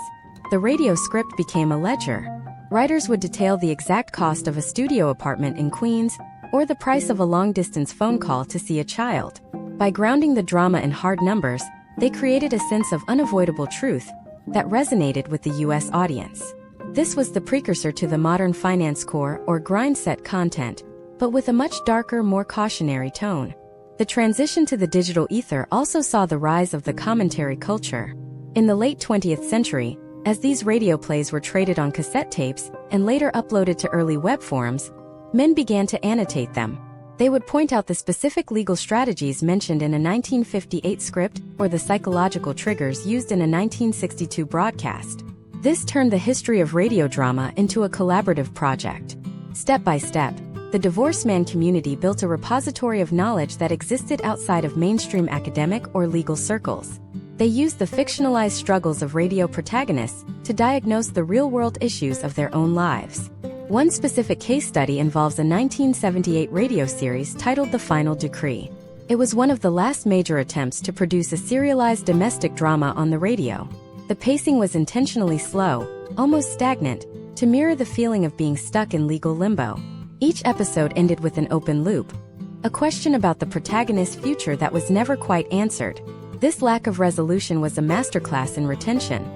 The radio script became a ledger. Writers would detail the exact cost of a studio apartment in Queens or the price of a long-distance phone call to see a child. By grounding the drama in hard numbers, they created a sense of unavoidable truth that resonated with the U.S. audience. This was the precursor to the modern finance core or grind set content, but with a much darker, more cautionary tone. The transition to the digital ether also saw the rise of the commentary culture. In the late 20th century, as these radio plays were traded on cassette tapes and later uploaded to early web forums, men began to annotate them. They would point out the specific legal strategies mentioned in a 1958 script or the psychological triggers used in a 1962 broadcast. This turned the history of radio drama into a collaborative project. Step by step, the divorced man community built a repository of knowledge that existed outside of mainstream academic or legal circles. They used the fictionalized struggles of radio protagonists to diagnose the real-world issues of their own lives. One specific case study involves a 1978 radio series titled The Final Decree. It was one of the last major attempts to produce a serialized domestic drama on the radio. The pacing was intentionally slow, almost stagnant, to mirror the feeling of being stuck in legal limbo. Each episode ended with an open loop, a question about the protagonist's future that was never quite answered. This lack of resolution was a masterclass in retention.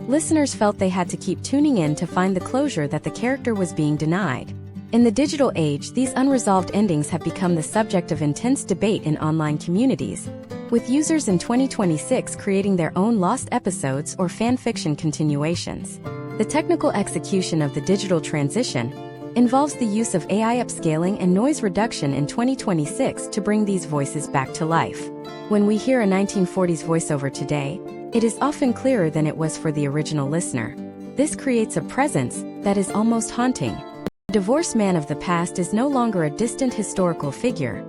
Listeners felt they had to keep tuning in to find the closure that the character was being denied. In the digital age, these unresolved endings have become the subject of intense debate in online communities, with users in 2026 creating their own lost episodes or fan fiction continuations. The technical execution of the digital transition involves the use of AI upscaling and noise reduction in 2026 to bring these voices back to life. When we hear a 1940s voiceover today, it is often clearer than it was for the original listener. This creates a presence that is almost haunting. The divorced man of the past is no longer a distant historical figure.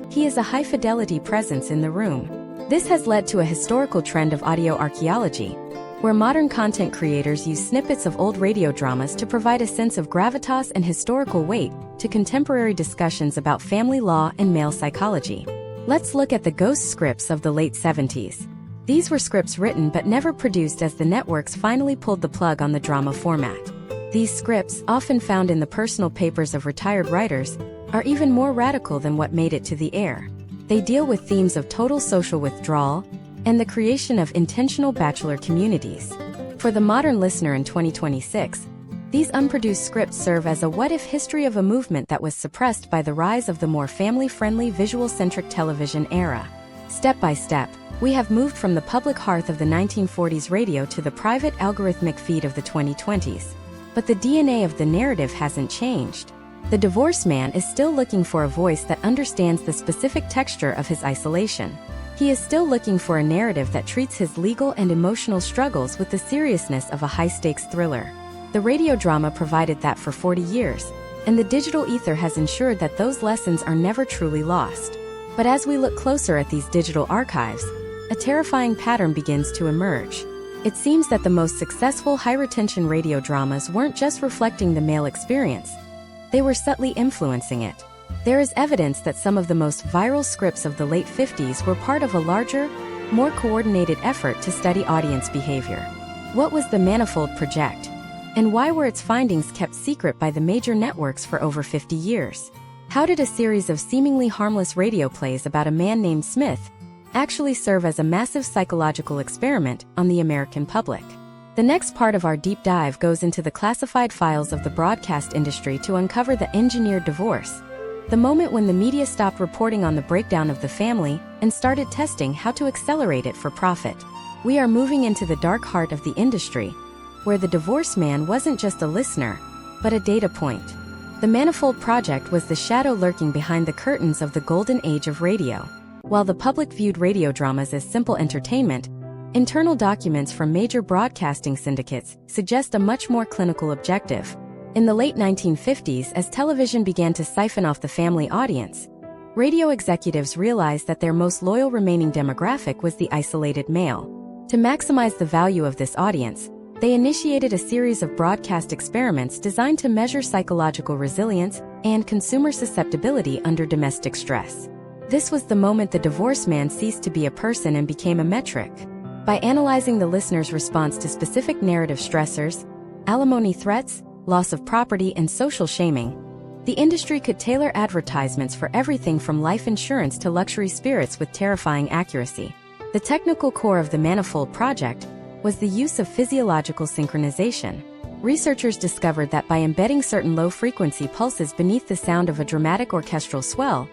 He is a high-fidelity presence in the room. This has led to a historical trend of audio archaeology, where modern content creators use snippets of old radio dramas to provide a sense of gravitas and historical weight to contemporary discussions about family law and male psychology. Let's look at the ghost scripts of the late 70s. These were scripts written but never produced as the networks finally pulled the plug on the drama format. These scripts, often found in the personal papers of retired writers, are even more radical than what made it to the air. They deal with themes of total social withdrawal and the creation of intentional bachelor communities. For the modern listener in 2026, these unproduced scripts serve as a what-if history of a movement that was suppressed by the rise of the more family-friendly visual-centric television era. Step by step, we have moved from the public hearth of the 1940s radio to the private algorithmic feed of the 2020s. But the DNA of the narrative hasn't changed. The divorced man is still looking for a voice that understands the specific texture of his isolation. He is still looking for a narrative that treats his legal and emotional struggles with the seriousness of a high-stakes thriller. The radio drama provided that for 40 years, and the digital ether has ensured that those lessons are never truly lost. But as we look closer at these digital archives, a terrifying pattern begins to emerge. It seems that the most successful high-retention radio dramas weren't just reflecting the male experience, they were subtly influencing it. There is evidence that some of the most viral scripts of the late 50s were part of a larger, more coordinated effort to study audience behavior. What was the Manifold Project? And why were its findings kept secret by the major networks for over 50 years? How did a series of seemingly harmless radio plays about a man named Smith actually serve as a massive psychological experiment on the American public? The next part of our deep dive goes into the classified files of the broadcast industry to uncover the engineered divorce, the moment when the media stopped reporting on the breakdown of the family and started testing how to accelerate it for profit. We are moving into the dark heart of the industry, where the divorced man wasn't just a listener, but a data point. The Manifold Project was the shadow lurking behind the curtains of the golden age of radio. While the public viewed radio dramas as simple entertainment, internal documents from major broadcasting syndicates suggest a much more clinical objective. In the late 1950s, as television began to siphon off the family audience, radio executives realized that their most loyal remaining demographic was the isolated male. To maximize the value of this audience, they initiated a series of broadcast experiments designed to measure psychological resilience and consumer susceptibility under domestic stress. This was the moment the divorced man ceased to be a person and became a metric. By analyzing the listener's response to specific narrative stressors, alimony threats, loss of property, and social shaming, the industry could tailor advertisements for everything from life insurance to luxury spirits with terrifying accuracy. The technical core of the Manifold Project was the use of physiological synchronization. researchers discovered that by embedding certain low-frequency pulses beneath the sound of a dramatic orchestral swell,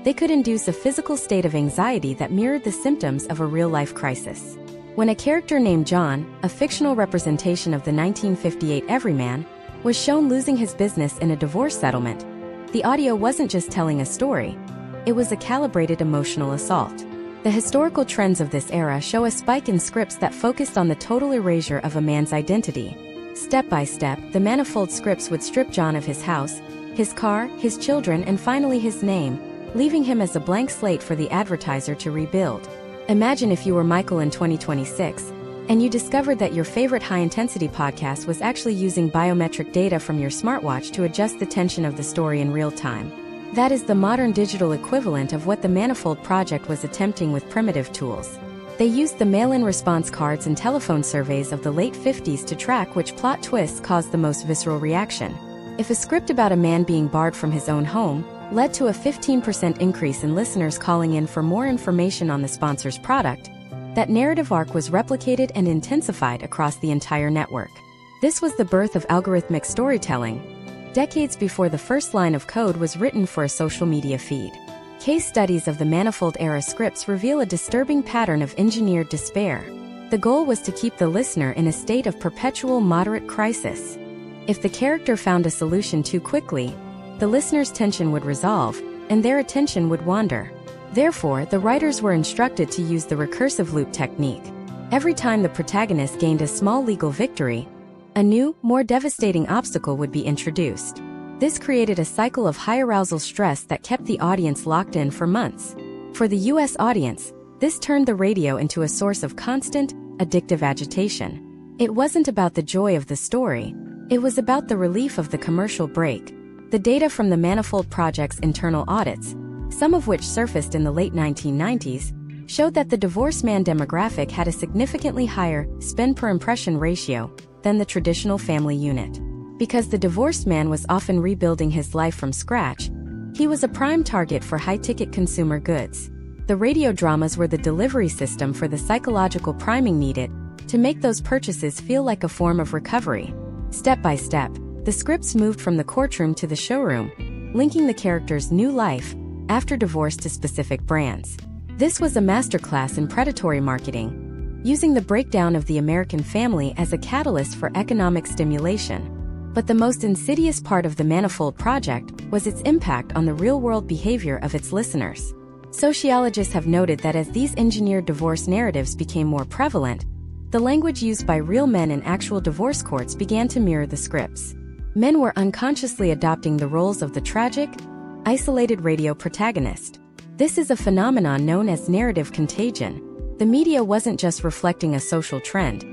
they could induce a physical state of anxiety that mirrored the symptoms of a real-life crisis. When a character named John, a fictional representation of the 1958 everyman, was shown losing his business in a divorce settlement, the audio wasn't just telling a story, it was a calibrated emotional assault. The historical trends of this era show a spike in scripts that focused on the total erasure of a man's identity. Step by step, the manifold scripts would strip John of his house, his car, his children, and finally his name, leaving him as a blank slate for the advertiser to rebuild. Imagine if you were Michael in 2026, and you discovered that your favorite high-intensity podcast was actually using biometric data from your smartwatch to adjust the tension of the story in real time. That is the modern digital equivalent of what the Manifold Project was attempting with primitive tools. They used the mail-in response cards and telephone surveys of the late 50s to track which plot twists caused the most visceral reaction. If a script about a man being barred from his own home led to a 15% increase in listeners calling in for more information on the sponsor's product, that narrative arc was replicated and intensified across the entire network. This was the birth of algorithmic storytelling, decades before the first line of code was written for a social media feed. Case studies of the Manifold-era scripts reveal a disturbing pattern of engineered despair. The goal was to keep the listener in a state of perpetual moderate crisis. If the character found a solution too quickly, the listener's tension would resolve, and their attention would wander. Therefore, the writers were instructed to use the recursive loop technique. Every time the protagonist gained a small legal victory, a new, more devastating obstacle would be introduced. This created a cycle of high-arousal stress that kept the audience locked in for months. For the U.S. audience, this turned the radio into a source of constant, addictive agitation. It wasn't about the joy of the story, it was about the relief of the commercial break. The data from the Manifold Project's internal audits, some of which surfaced in the late 1990s, showed that the divorced man demographic had a significantly higher spend per impression ratio than the traditional family unit. Because the divorced man was often rebuilding his life from scratch, he was a prime target for high-ticket consumer goods. The radio dramas were the delivery system for the psychological priming needed to make those purchases feel like a form of recovery. Step by step, the scripts moved from the courtroom to the showroom, linking the character's new life after divorce to specific brands. This was a masterclass in predatory marketing, using the breakdown of the American family as a catalyst for economic stimulation. But the most insidious part of the Manifold Project was its impact on the real-world behavior of its listeners. Sociologists have noted that as these engineered divorce narratives became more prevalent, the language used by real men in actual divorce courts began to mirror the scripts. Men were unconsciously adopting the roles of the tragic, isolated radio protagonist. This is a phenomenon known as narrative contagion. The media wasn't just reflecting a social trend,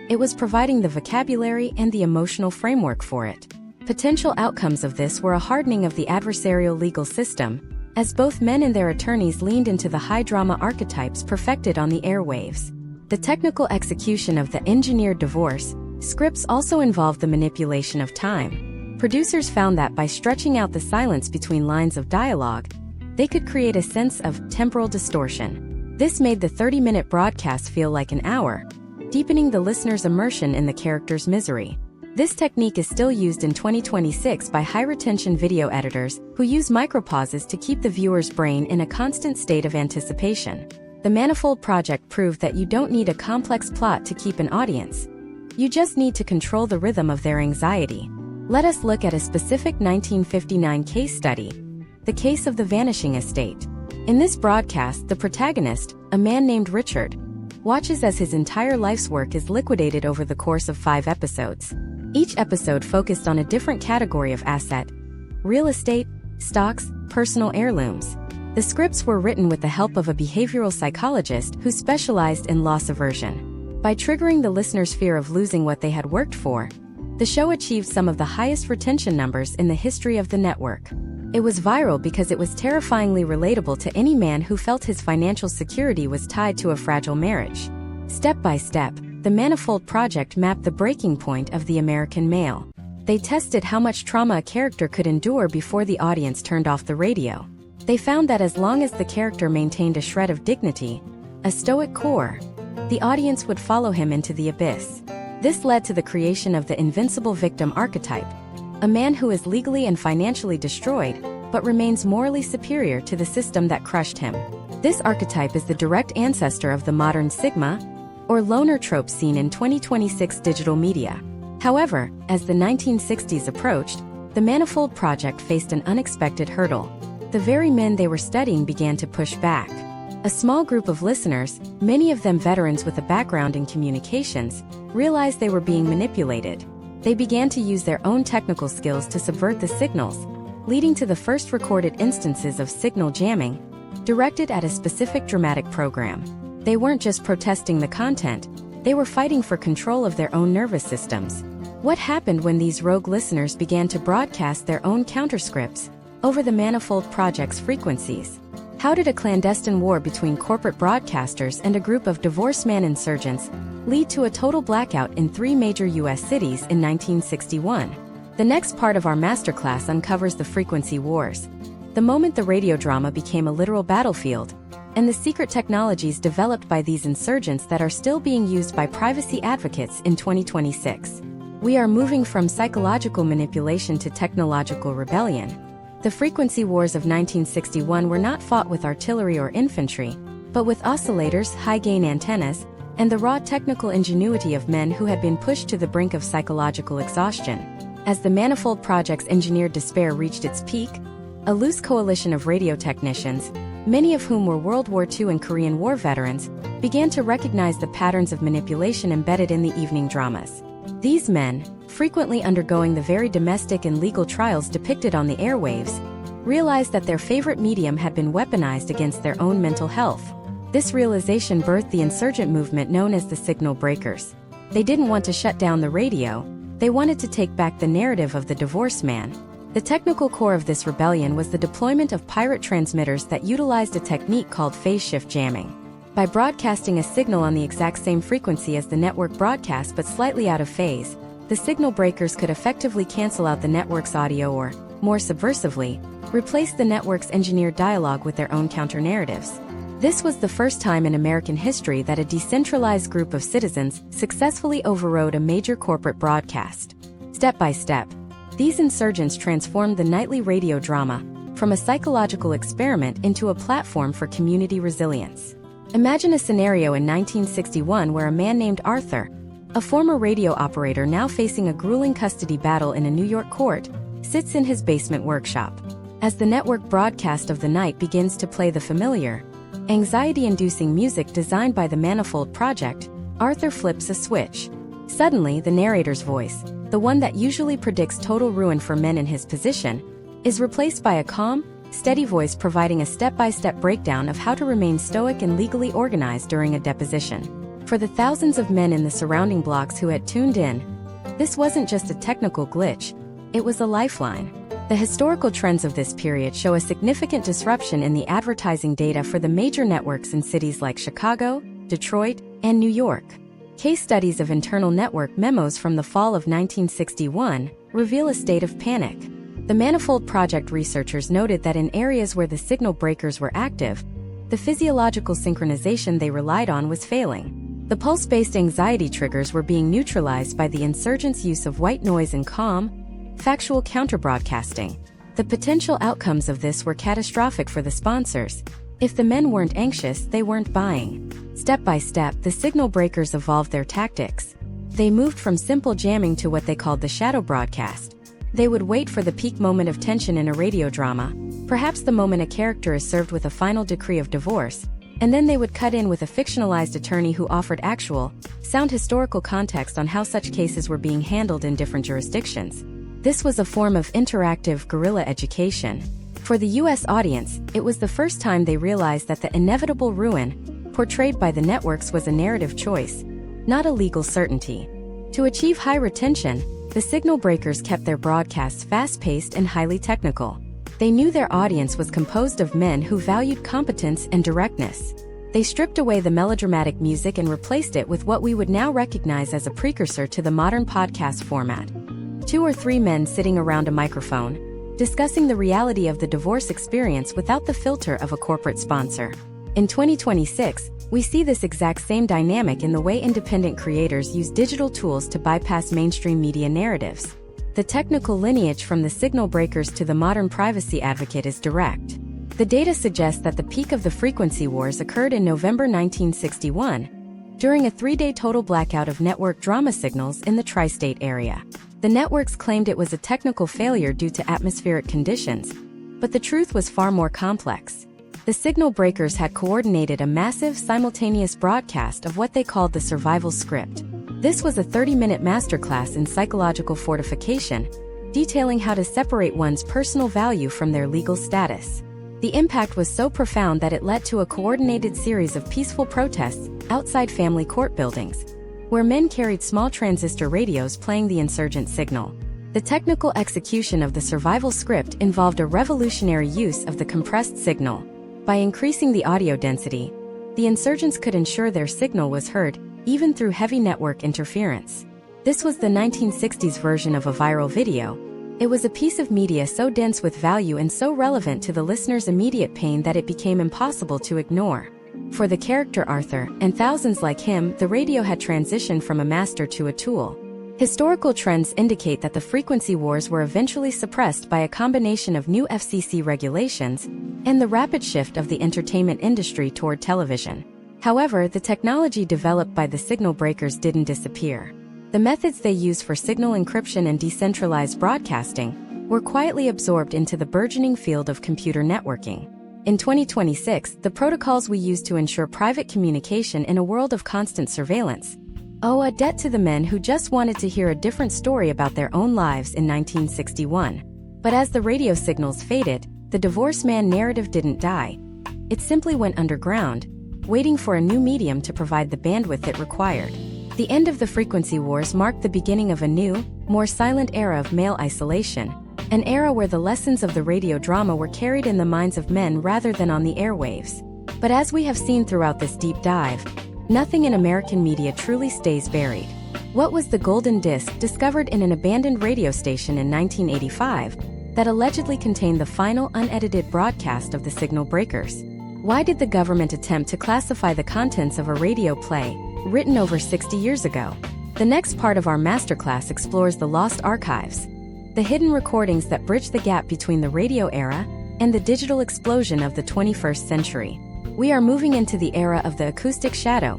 it was providing the vocabulary and the emotional framework for it. Potential outcomes of this were a hardening of the adversarial legal system, as both men and their attorneys leaned into the high-drama archetypes perfected on the airwaves. The technical execution of the engineered divorce scripts also involved the manipulation of time. Producers found that by stretching out the silence between lines of dialogue, they could create a sense of temporal distortion. This made the 30-minute broadcast feel like an hour, deepening the listener's immersion in the character's misery. This technique is still used in 2026 by high-retention video editors who use micropauses to keep the viewer's brain in a constant state of anticipation. The Manifold Project proved that you don't need a complex plot to keep an audience. You just need to control the rhythm of their anxiety. Let us look at a specific 1959 case study, the case of the vanishing estate. In this broadcast, the protagonist, a man named Richard, watches as his entire life's work is liquidated over the course of 5 episodes. Each episode focused on a different category of asset: real estate, stocks, personal heirlooms. The scripts were written with the help of a behavioral psychologist who specialized in loss aversion. By triggering the listener's fear of losing what they had worked for, the show achieved some of the highest retention numbers in the history of the network. It was viral because it was terrifyingly relatable to any man who felt his financial security was tied to a fragile marriage. Step by step, the Manifold Project mapped the breaking point of the American male. They tested how much trauma a character could endure before the audience turned off the radio. They found that as long as the character maintained a shred of dignity, a stoic core, the audience would follow him into the abyss. This led to the creation of the invincible victim archetype, a man who is legally and financially destroyed, but remains morally superior to the system that crushed him. This archetype is the direct ancestor of the modern Sigma, or loner trope seen in 2026 digital media. However, as the 1960s approached, the Manifold Project faced an unexpected hurdle. The very men they were studying began to push back. A small group of listeners, many of them veterans with a background in communications, realized they were being manipulated. They began to use their own technical skills to subvert the signals, leading to the first recorded instances of signal jamming, directed at a specific dramatic program. They weren't just protesting the content, they were fighting for control of their own nervous systems. What happened when these rogue listeners began to broadcast their own counterscripts over the Manifold Project's frequencies? How did a clandestine war between corporate broadcasters and a group of divorce man insurgents lead to a total blackout in 3 major U.S. cities in 1961? The next part of our masterclass uncovers the frequency wars, the moment the radio drama became a literal battlefield, and the secret technologies developed by these insurgents that are still being used by privacy advocates in 2026. We are moving from psychological manipulation to technological rebellion. The frequency wars of 1961 were not fought with artillery or infantry, but with oscillators, high-gain antennas, and the raw technical ingenuity of men who had been pushed to the brink of psychological exhaustion. As the Manifold Project's engineered despair reached its peak, a loose coalition of radio technicians, many of whom were World War II and Korean War veterans, began to recognize the patterns of manipulation embedded in the evening dramas. These men, frequently undergoing the very domestic and legal trials depicted on the airwaves, realized that their favorite medium had been weaponized against their own mental health. This realization birthed the insurgent movement known as the Signal Breakers. They didn't want to shut down the radio, they wanted to take back the narrative of the divorce man. The technical core of this rebellion was the deployment of pirate transmitters that utilized a technique called phase shift jamming. By broadcasting a signal on the exact same frequency as the network broadcast but slightly out of phase, the signal breakers could effectively cancel out the network's audio or, more subversively, replace the network's engineered dialogue with their own counter-narratives. This was the first time in American history that a decentralized group of citizens successfully overrode a major corporate broadcast. Step by step, these insurgents transformed the nightly radio drama from a psychological experiment into a platform for community resilience. Imagine a scenario in 1961 where a man named Arthur, a former radio operator now facing a grueling custody battle in a New York court, sits in his basement workshop. As the network broadcast of the night begins to play the familiar, anxiety-inducing music designed by the Manifold Project, Arthur flips a switch. Suddenly, the narrator's voice, the one that usually predicts total ruin for men in his position, is replaced by a calm, steady voice providing a step-by-step breakdown of how to remain stoic and legally organized during a deposition. For the thousands of men in the surrounding blocks who had tuned in, this wasn't just a technical glitch, it was a lifeline. The historical trends of this period show a significant disruption in the advertising data for the major networks in cities like Chicago, Detroit, and New York. Case studies of internal network memos from the fall of 1961 reveal a state of panic. The Manifold Project researchers noted that in areas where the signal breakers were active, the physiological synchronization they relied on was failing. The pulse-based anxiety triggers were being neutralized by the insurgents' use of white noise and calm, factual counter-broadcasting. The potential outcomes of this were catastrophic for the sponsors. If the men weren't anxious, they weren't buying. Step by step, the signal breakers evolved their tactics. They moved from simple jamming to what they called the shadow broadcast. They would wait for the peak moment of tension in a radio drama, perhaps the moment a character is served with a final decree of divorce, and then they would cut in with a fictionalized attorney who offered actual, sound historical context on how such cases were being handled in different jurisdictions. This was a form of interactive guerrilla education. For the U.S. audience, it was the first time they realized that the inevitable ruin, portrayed by the networks, was a narrative choice, not a legal certainty. To achieve high retention, the signal breakers kept their broadcasts fast-paced and highly technical. They knew their audience was composed of men who valued competence and directness. They stripped away the melodramatic music and replaced it with what we would now recognize as a precursor to the modern podcast format. 2 or 3 men sitting around a microphone, discussing the reality of the divorce experience without the filter of a corporate sponsor. In 2026, We see this exact same dynamic in the way independent creators use digital tools to bypass mainstream media narratives. The technical lineage from the signal breakers to the modern privacy advocate is direct. The data suggests that the peak of the frequency wars occurred in November 1961, during a 3-day total blackout of network drama signals in the tri-state area. The networks claimed it was a technical failure due to atmospheric conditions, but the truth was far more complex. The signal breakers had coordinated a massive simultaneous broadcast of what they called the survival script. This was a 30-minute masterclass in psychological fortification, detailing how to separate one's personal value from their legal status. The impact was so profound that it led to a coordinated series of peaceful protests outside family court buildings, where men carried small transistor radios playing the insurgent signal. The technical execution of the survival script involved a revolutionary use of the compressed signal. By increasing the audio density, the insurgents could ensure their signal was heard, even through heavy network interference. This was the 1960s version of a viral video. It was a piece of media so dense with value and so relevant to the listener's immediate pain that it became impossible to ignore. For the character Arthur, and thousands like him, the radio had transitioned from a master to a tool. Historical trends indicate that the frequency wars were eventually suppressed by a combination of new FCC regulations and the rapid shift of the entertainment industry toward television. However, the technology developed by the signal breakers didn't disappear. The methods they used for signal encryption and decentralized broadcasting were quietly absorbed into the burgeoning field of computer networking. In 2026, the protocols we use to ensure private communication in a world of constant surveillance owe a debt to the men who just wanted to hear a different story about their own lives in 1961. But as the radio signals faded, the divorce man narrative didn't die. It simply went underground, waiting for a new medium to provide the bandwidth it required. The end of the frequency wars marked the beginning of a new, more silent era of male isolation, an era where the lessons of the radio drama were carried in the minds of men rather than on the airwaves. But as we have seen throughout this deep dive, nothing in American media truly stays buried. What was the golden disc discovered in an abandoned radio station in 1985 that allegedly contained the final unedited broadcast of the signal breakers? Why did the government attempt to classify the contents of a radio play written over 60 years ago? The next part of our masterclass explores the lost archives, the hidden recordings that bridge the gap between the radio era and the digital explosion of the 21st century. We are moving into the era of the acoustic shadow,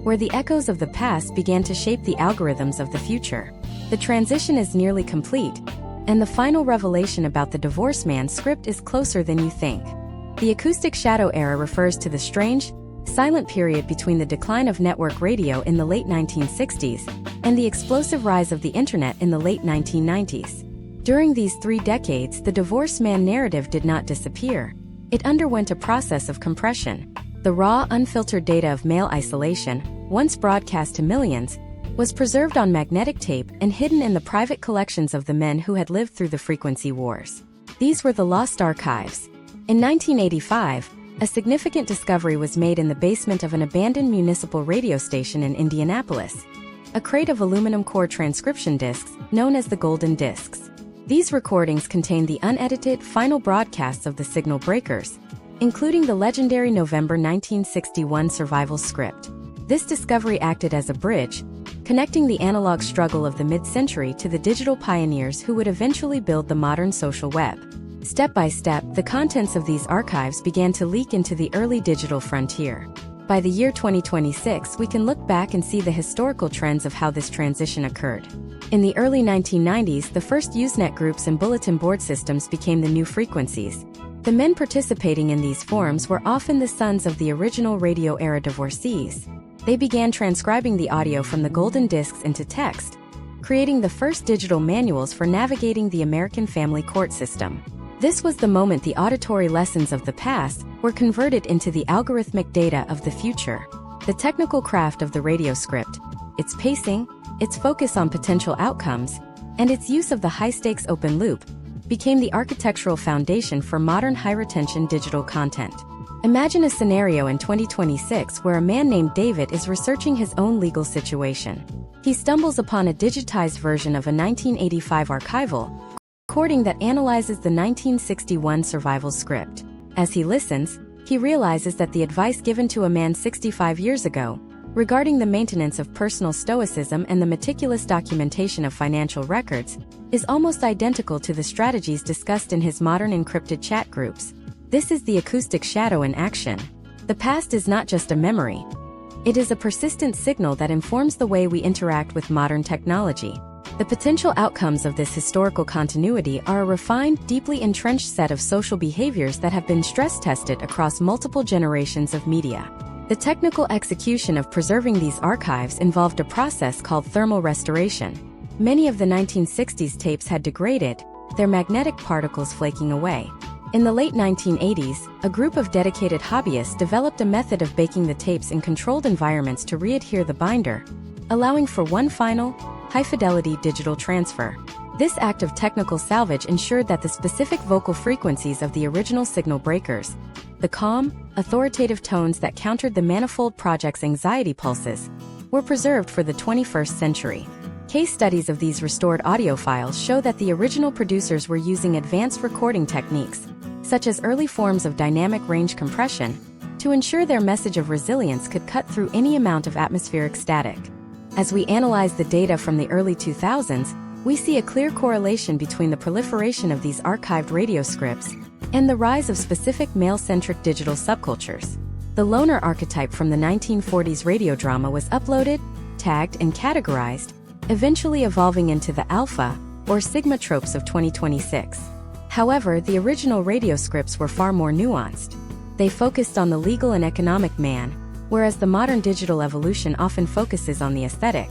where the echoes of the past began to shape the algorithms of the future. The transition is nearly complete, and the final revelation about the divorce man script is closer than you think. The acoustic shadow era refers to the strange, silent period between the decline of network radio in the late 1960s and the explosive rise of the internet in the late 1990s. During these 3 decades, the divorce man narrative did not disappear. It underwent a process of compression. The raw, unfiltered data of male isolation, once broadcast to millions, was preserved on magnetic tape and hidden in the private collections of the men who had lived through the frequency wars. These were the lost archives. In 1985, a significant discovery was made in the basement of an abandoned municipal radio station in Indianapolis, a crate of aluminum core transcription discs known as the golden discs. These recordings contain the unedited final broadcasts of the signal breakers, including the legendary November 1961 survival script. This discovery acted as a bridge, connecting the analog struggle of the mid-century to the digital pioneers who would eventually build the modern social web. Step by step, the contents of these archives began to leak into the early digital frontier. By the year 2026, we can look back and see the historical trends of how this transition occurred. In the early 1990s, the first Usenet groups and bulletin board systems became the new frequencies. The men participating in these forums were often the sons of the original radio-era divorcees. They began transcribing the audio from the golden discs into text, creating the first digital manuals for navigating the American family court system. This was the moment the auditory lessons of the past were converted into the algorithmic data of the future. The technical craft of the radio script, its pacing, its focus on potential outcomes, and its use of the high-stakes open loop, became the architectural foundation for modern high-retention digital content. Imagine a scenario in 2026 where a man named David is researching his own legal situation. He stumbles upon a digitized version of a 1985 archival recording that analyzes the 1961 survival script. As he listens, He realizes that the advice given to a man 65 years ago, regarding the maintenance of personal stoicism and the meticulous documentation of financial records, is almost identical to the strategies discussed in his modern encrypted chat groups. This is the acoustic shadow in action. The past is not just a memory. It is a persistent signal that informs the way we interact with modern technology. The potential outcomes of this historical continuity are a refined, deeply entrenched set of social behaviors that have been stress-tested across multiple generations of media. The technical execution of preserving these archives involved a process called thermal restoration. Many of the 1960s tapes had degraded, their magnetic particles flaking away. In the late 1980s, a group of dedicated hobbyists developed a method of baking the tapes in controlled environments to re-adhere the binder, allowing for one final, high-fidelity digital transfer. This act of technical salvage ensured that the specific vocal frequencies of the original signal breakers, the calm, authoritative tones that countered the Manifold Project's anxiety pulses, were preserved for the 21st century. Case studies of these restored audio files show that the original producers were using advanced recording techniques, such as early forms of dynamic range compression, to ensure their message of resilience could cut through any amount of atmospheric static. As we analyze the data from the early 2000s, we see a clear correlation between the proliferation of these archived radio scripts and the rise of specific male-centric digital subcultures. The loner archetype from the 1940s radio drama was uploaded, tagged, and categorized, eventually evolving into the alpha or sigma tropes of 2026. However, the original radio scripts were far more nuanced. They focused on the legal and economic man, whereas the modern digital evolution often focuses on the aesthetic.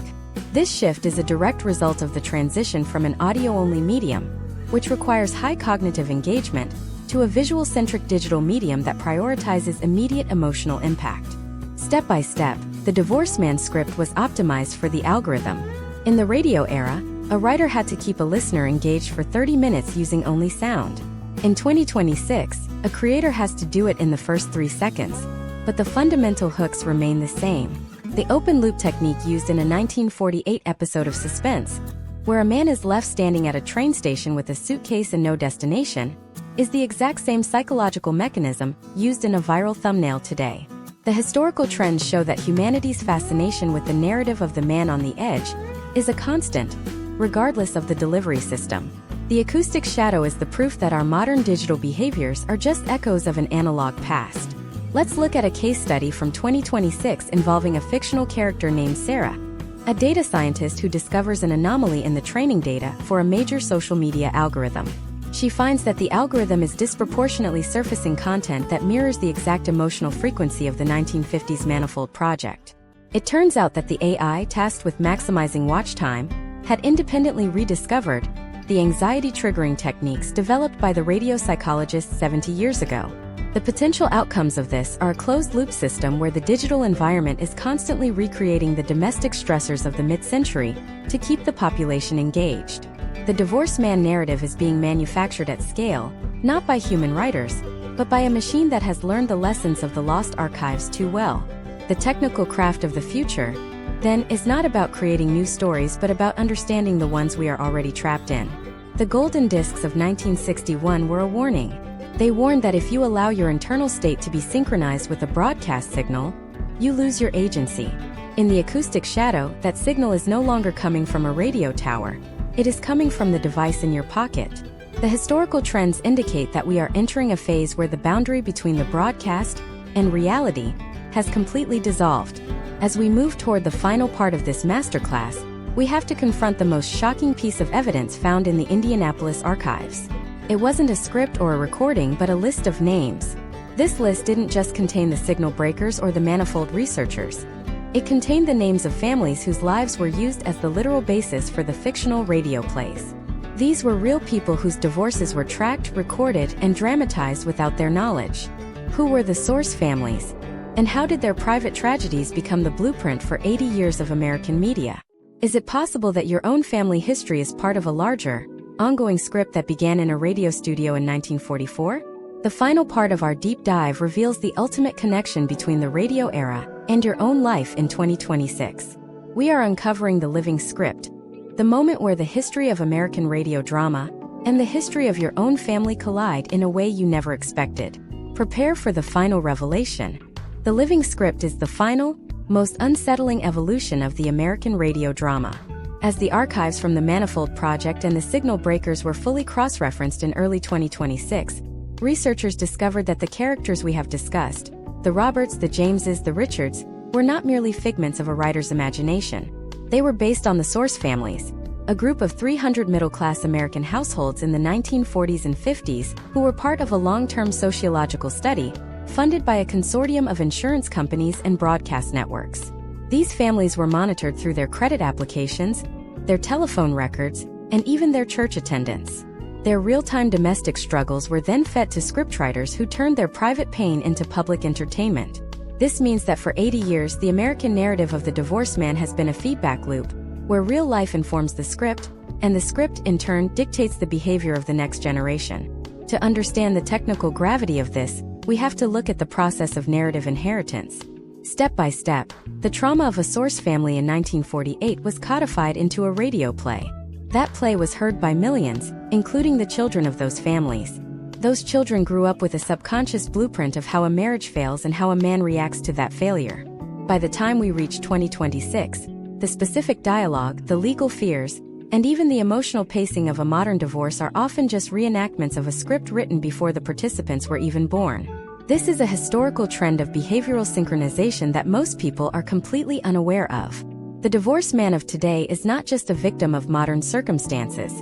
This shift is a direct result of the transition from an audio-only medium, which requires high cognitive engagement, to a visual-centric digital medium that prioritizes immediate emotional impact. Step by step, the Divorce Man script was optimized for the algorithm. In the radio era, a writer had to keep a listener engaged for 30 minutes using only sound. In 2026, a creator has to do it in the first 3 seconds, but the fundamental hooks remain the same. The open-loop technique used in a 1948 episode of Suspense, where a man is left standing at a train station with a suitcase and no destination, is the exact same psychological mechanism used in a viral thumbnail today. The historical trends show that humanity's fascination with the narrative of the man on the edge is a constant, regardless of the delivery system. The acoustic shadow is the proof that our modern digital behaviors are just echoes of an analog past. Let's look at a case study from 2026 involving a fictional character named Sarah, a data scientist who discovers an anomaly in the training data for a major social media algorithm. She finds that the algorithm is disproportionately surfacing content that mirrors the exact emotional frequency of the 1950s Manifold Project. It turns out that the AI tasked with maximizing watch time had independently rediscovered the anxiety-triggering techniques developed by the radio psychologists 70 years ago. The potential outcomes of this are a closed-loop system where the digital environment is constantly recreating the domestic stressors of the mid-century to keep the population engaged. The Divorce Man narrative is being manufactured at scale, not by human writers, but by a machine that has learned the lessons of the lost archives too well. The technical craft of the future, then, is not about creating new stories but about understanding the ones we are already trapped in. The golden discs of 1961 were a warning. They warned that if you allow your internal state to be synchronized with a broadcast signal, you lose your agency. In the acoustic shadow, that signal is no longer coming from a radio tower. It is coming from the device in your pocket. The historical trends indicate that we are entering a phase where the boundary between the broadcast and reality has completely dissolved. As we move toward the final part of this masterclass, we have to confront the most shocking piece of evidence found in the Indianapolis archives. It wasn't a script or a recording but a list of names. This list didn't just contain the signal breakers or the Manifold researchers. It contained the names of families whose lives were used as the literal basis for the fictional radio plays. These were real people whose divorces were tracked, recorded, and dramatized without their knowledge. Who were the source families? And how did their private tragedies become the blueprint for 80 years of American media? Is it possible that your own family history is part of a larger, ongoing script that began in a radio studio in 1944? The final part of our deep dive reveals the ultimate connection between the radio era and your own life in 2026. We are uncovering the living script, the moment where the history of American radio drama and the history of your own family collide in a way you never expected. Prepare for the final revelation. The living script is the final, most unsettling evolution of the American radio drama. As the archives from the Manifold Project and the Signal Breakers were fully cross-referenced in early 2026, researchers discovered that the characters we have discussed, the Roberts, the Jameses, the Richards, were not merely figments of a writer's imagination. They were based on the source families, a group of 300 middle-class American households in the 1940s and 50s who were part of a long-term sociological study funded by a consortium of insurance companies and broadcast networks. These families were monitored through their credit applications, their telephone records, and even their church attendance. Their real-time domestic struggles were then fed to scriptwriters who turned their private pain into public entertainment. This means that for 80 years the American narrative of the divorced man has been a feedback loop, where real life informs the script, and the script in turn dictates the behavior of the next generation. To understand the technical gravity of this, we have to look at the process of narrative inheritance. Step by step, the trauma of a source family in 1948 was codified into a radio play. That play was heard by millions, including the children of those families. Those children grew up with a subconscious blueprint of how a marriage fails and how a man reacts to that failure. By the time we reach 2026, the specific dialogue, the legal fears, and even the emotional pacing of a modern divorce are often just reenactments of a script written before the participants were even born. This is a historical trend of behavioral synchronization that most people are completely unaware of. The divorced man of today is not just a victim of modern circumstances.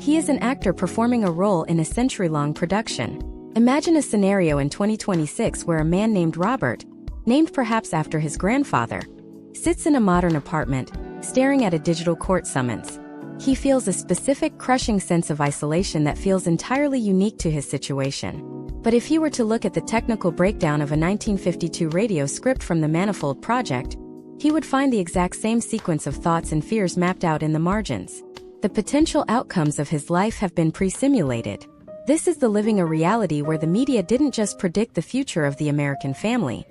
He is an actor performing a role in a century-long production. Imagine a scenario in 2026 where a man named Robert, named perhaps after his grandfather, sits in a modern apartment, staring at a digital court summons. He feels a specific crushing sense of isolation that feels entirely unique to his situation. But if he were to look at the technical breakdown of a 1952 radio script from the Manifold Project, he would find the exact same sequence of thoughts and fears mapped out in the margins. The potential outcomes of his life have been pre-simulated. This is the living a reality where the media didn't just predict the future of the American family.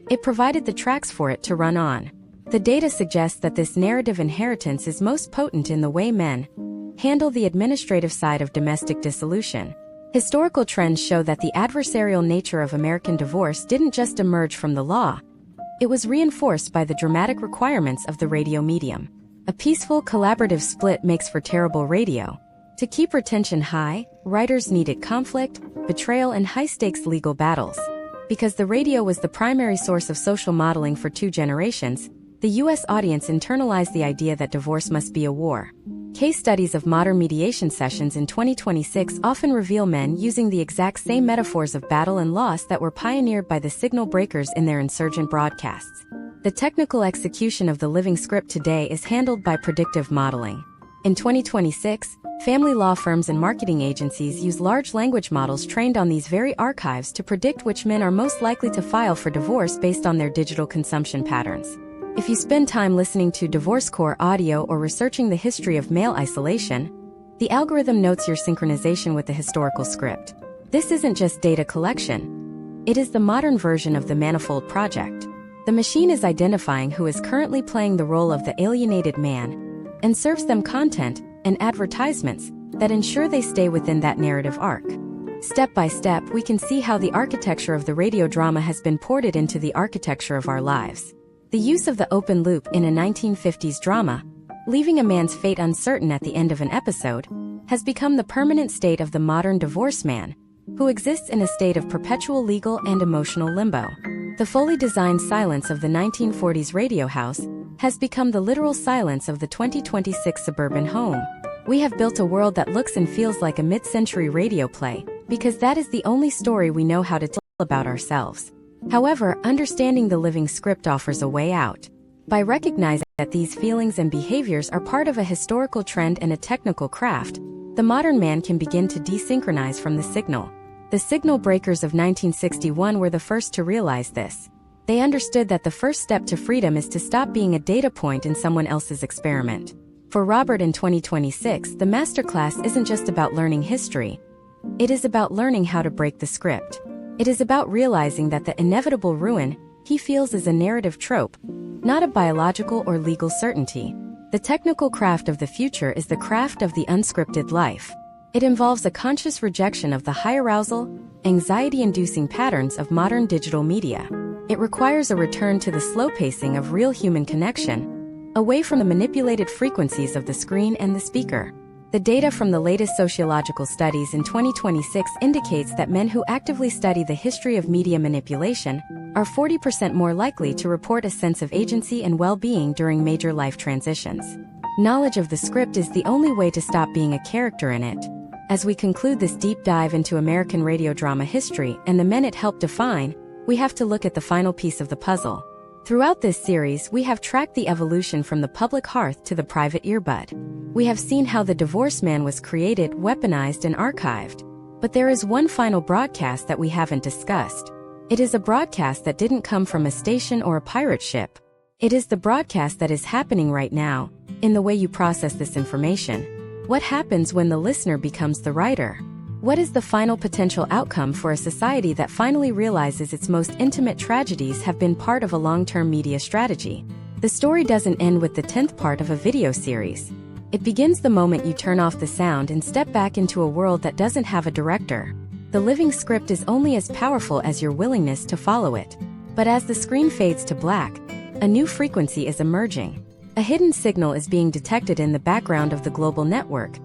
It provided the tracks for it to run on. The data suggests that this narrative inheritance is most potent in the way men handle the administrative side of domestic dissolution. Historical trends show that the adversarial nature of American divorce didn't just emerge from the law. It was reinforced by the dramatic requirements of the radio medium. A peaceful, collaborative split makes for terrible radio. To keep retention high, writers needed conflict, betrayal, and high-stakes legal battles. Because the radio was the primary source of social modeling for two generations, the U.S. audience internalized the idea that divorce must be a war. Case studies of modern mediation sessions in 2026 often reveal men using the exact same metaphors of battle and loss that were pioneered by the Signal Breakers in their insurgent broadcasts. The technical execution of the living script today is handled by predictive modeling. In 2026, family law firms and marketing agencies use large language models trained on these very archives to predict which men are most likely to file for divorce based on their digital consumption patterns. If you spend time listening to DivorceCore audio or researching the history of male isolation, the algorithm notes your synchronization with the historical script. This isn't just data collection. It is the modern version of the Manifold Project. The machine is identifying who is currently playing the role of the alienated man and serves them content and advertisements that ensure they stay within that narrative arc. Step by step, we can see how the architecture of the radio drama has been ported into the architecture of our lives. The use of the open loop in a 1950s drama, leaving a man's fate uncertain at the end of an episode, has become the permanent state of the modern divorced man, who exists in a state of perpetual legal and emotional limbo. The fully designed silence of the 1940s radio house has become the literal silence of the 2026 suburban home. We have built a world that looks and feels like a mid-century radio play, because that is the only story we know how to tell about ourselves. However, understanding the living script offers a way out. By recognizing that these feelings and behaviors are part of a historical trend and a technical craft, the modern man can begin to desynchronize from the signal. The Signal Breakers of 1961 were the first to realize this. They understood that the first step to freedom is to stop being a data point in someone else's experiment. For Robert in 2026, the masterclass isn't just about learning history. It is about learning how to break the script. It is about realizing that the inevitable ruin he feels is a narrative trope, not a biological or legal certainty. The technical craft of the future is the craft of the unscripted life. It involves a conscious rejection of the high arousal, anxiety-inducing patterns of modern digital media. It requires a return to the slow pacing of real human connection, away from the manipulated frequencies of the screen and the speaker. The data from the latest sociological studies in 2026 indicates that men who actively study the history of media manipulation are 40% more likely to report a sense of agency and well-being during major life transitions. Knowledge of the script is the only way to stop being a character in it. As we conclude this deep dive into American radio drama history and the men it helped define, we have to look at the final piece of the puzzle. Throughout this series, we have tracked the evolution from the public hearth to the private earbud. We have seen how the divorce man was created, weaponized, and archived. But there is one final broadcast that we haven't discussed. It is a broadcast that didn't come from a station or a pirate ship. It is the broadcast that is happening right now, in the way you process this information. What happens when the listener becomes the writer? What is the final potential outcome for a society that finally realizes its most intimate tragedies have been part of a long-term media strategy? The story doesn't end with the 10th part of a video series. It begins the moment you turn off the sound and step back into a world that doesn't have a director. The living script is only as powerful as your willingness to follow it. But as the screen fades to black, a new frequency is emerging. A hidden signal is being detected in the background of the global network,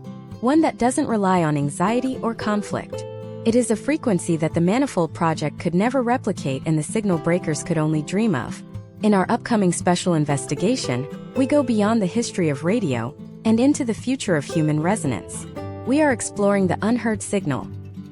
one that doesn't rely on anxiety or conflict. It is a frequency that the Manifold Project could never replicate and the signal breakers could only dream of. In our upcoming special investigation, we go beyond the history of radio and into the future of human resonance. We are exploring the unheard signal,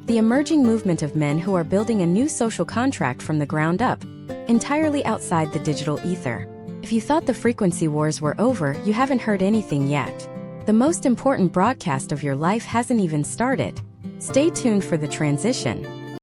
the emerging movement of men who are building a new social contract from the ground up, entirely outside the digital ether. If you thought the frequency wars were over, you haven't heard anything yet. The most important broadcast of your life hasn't even started. Stay tuned for the transition.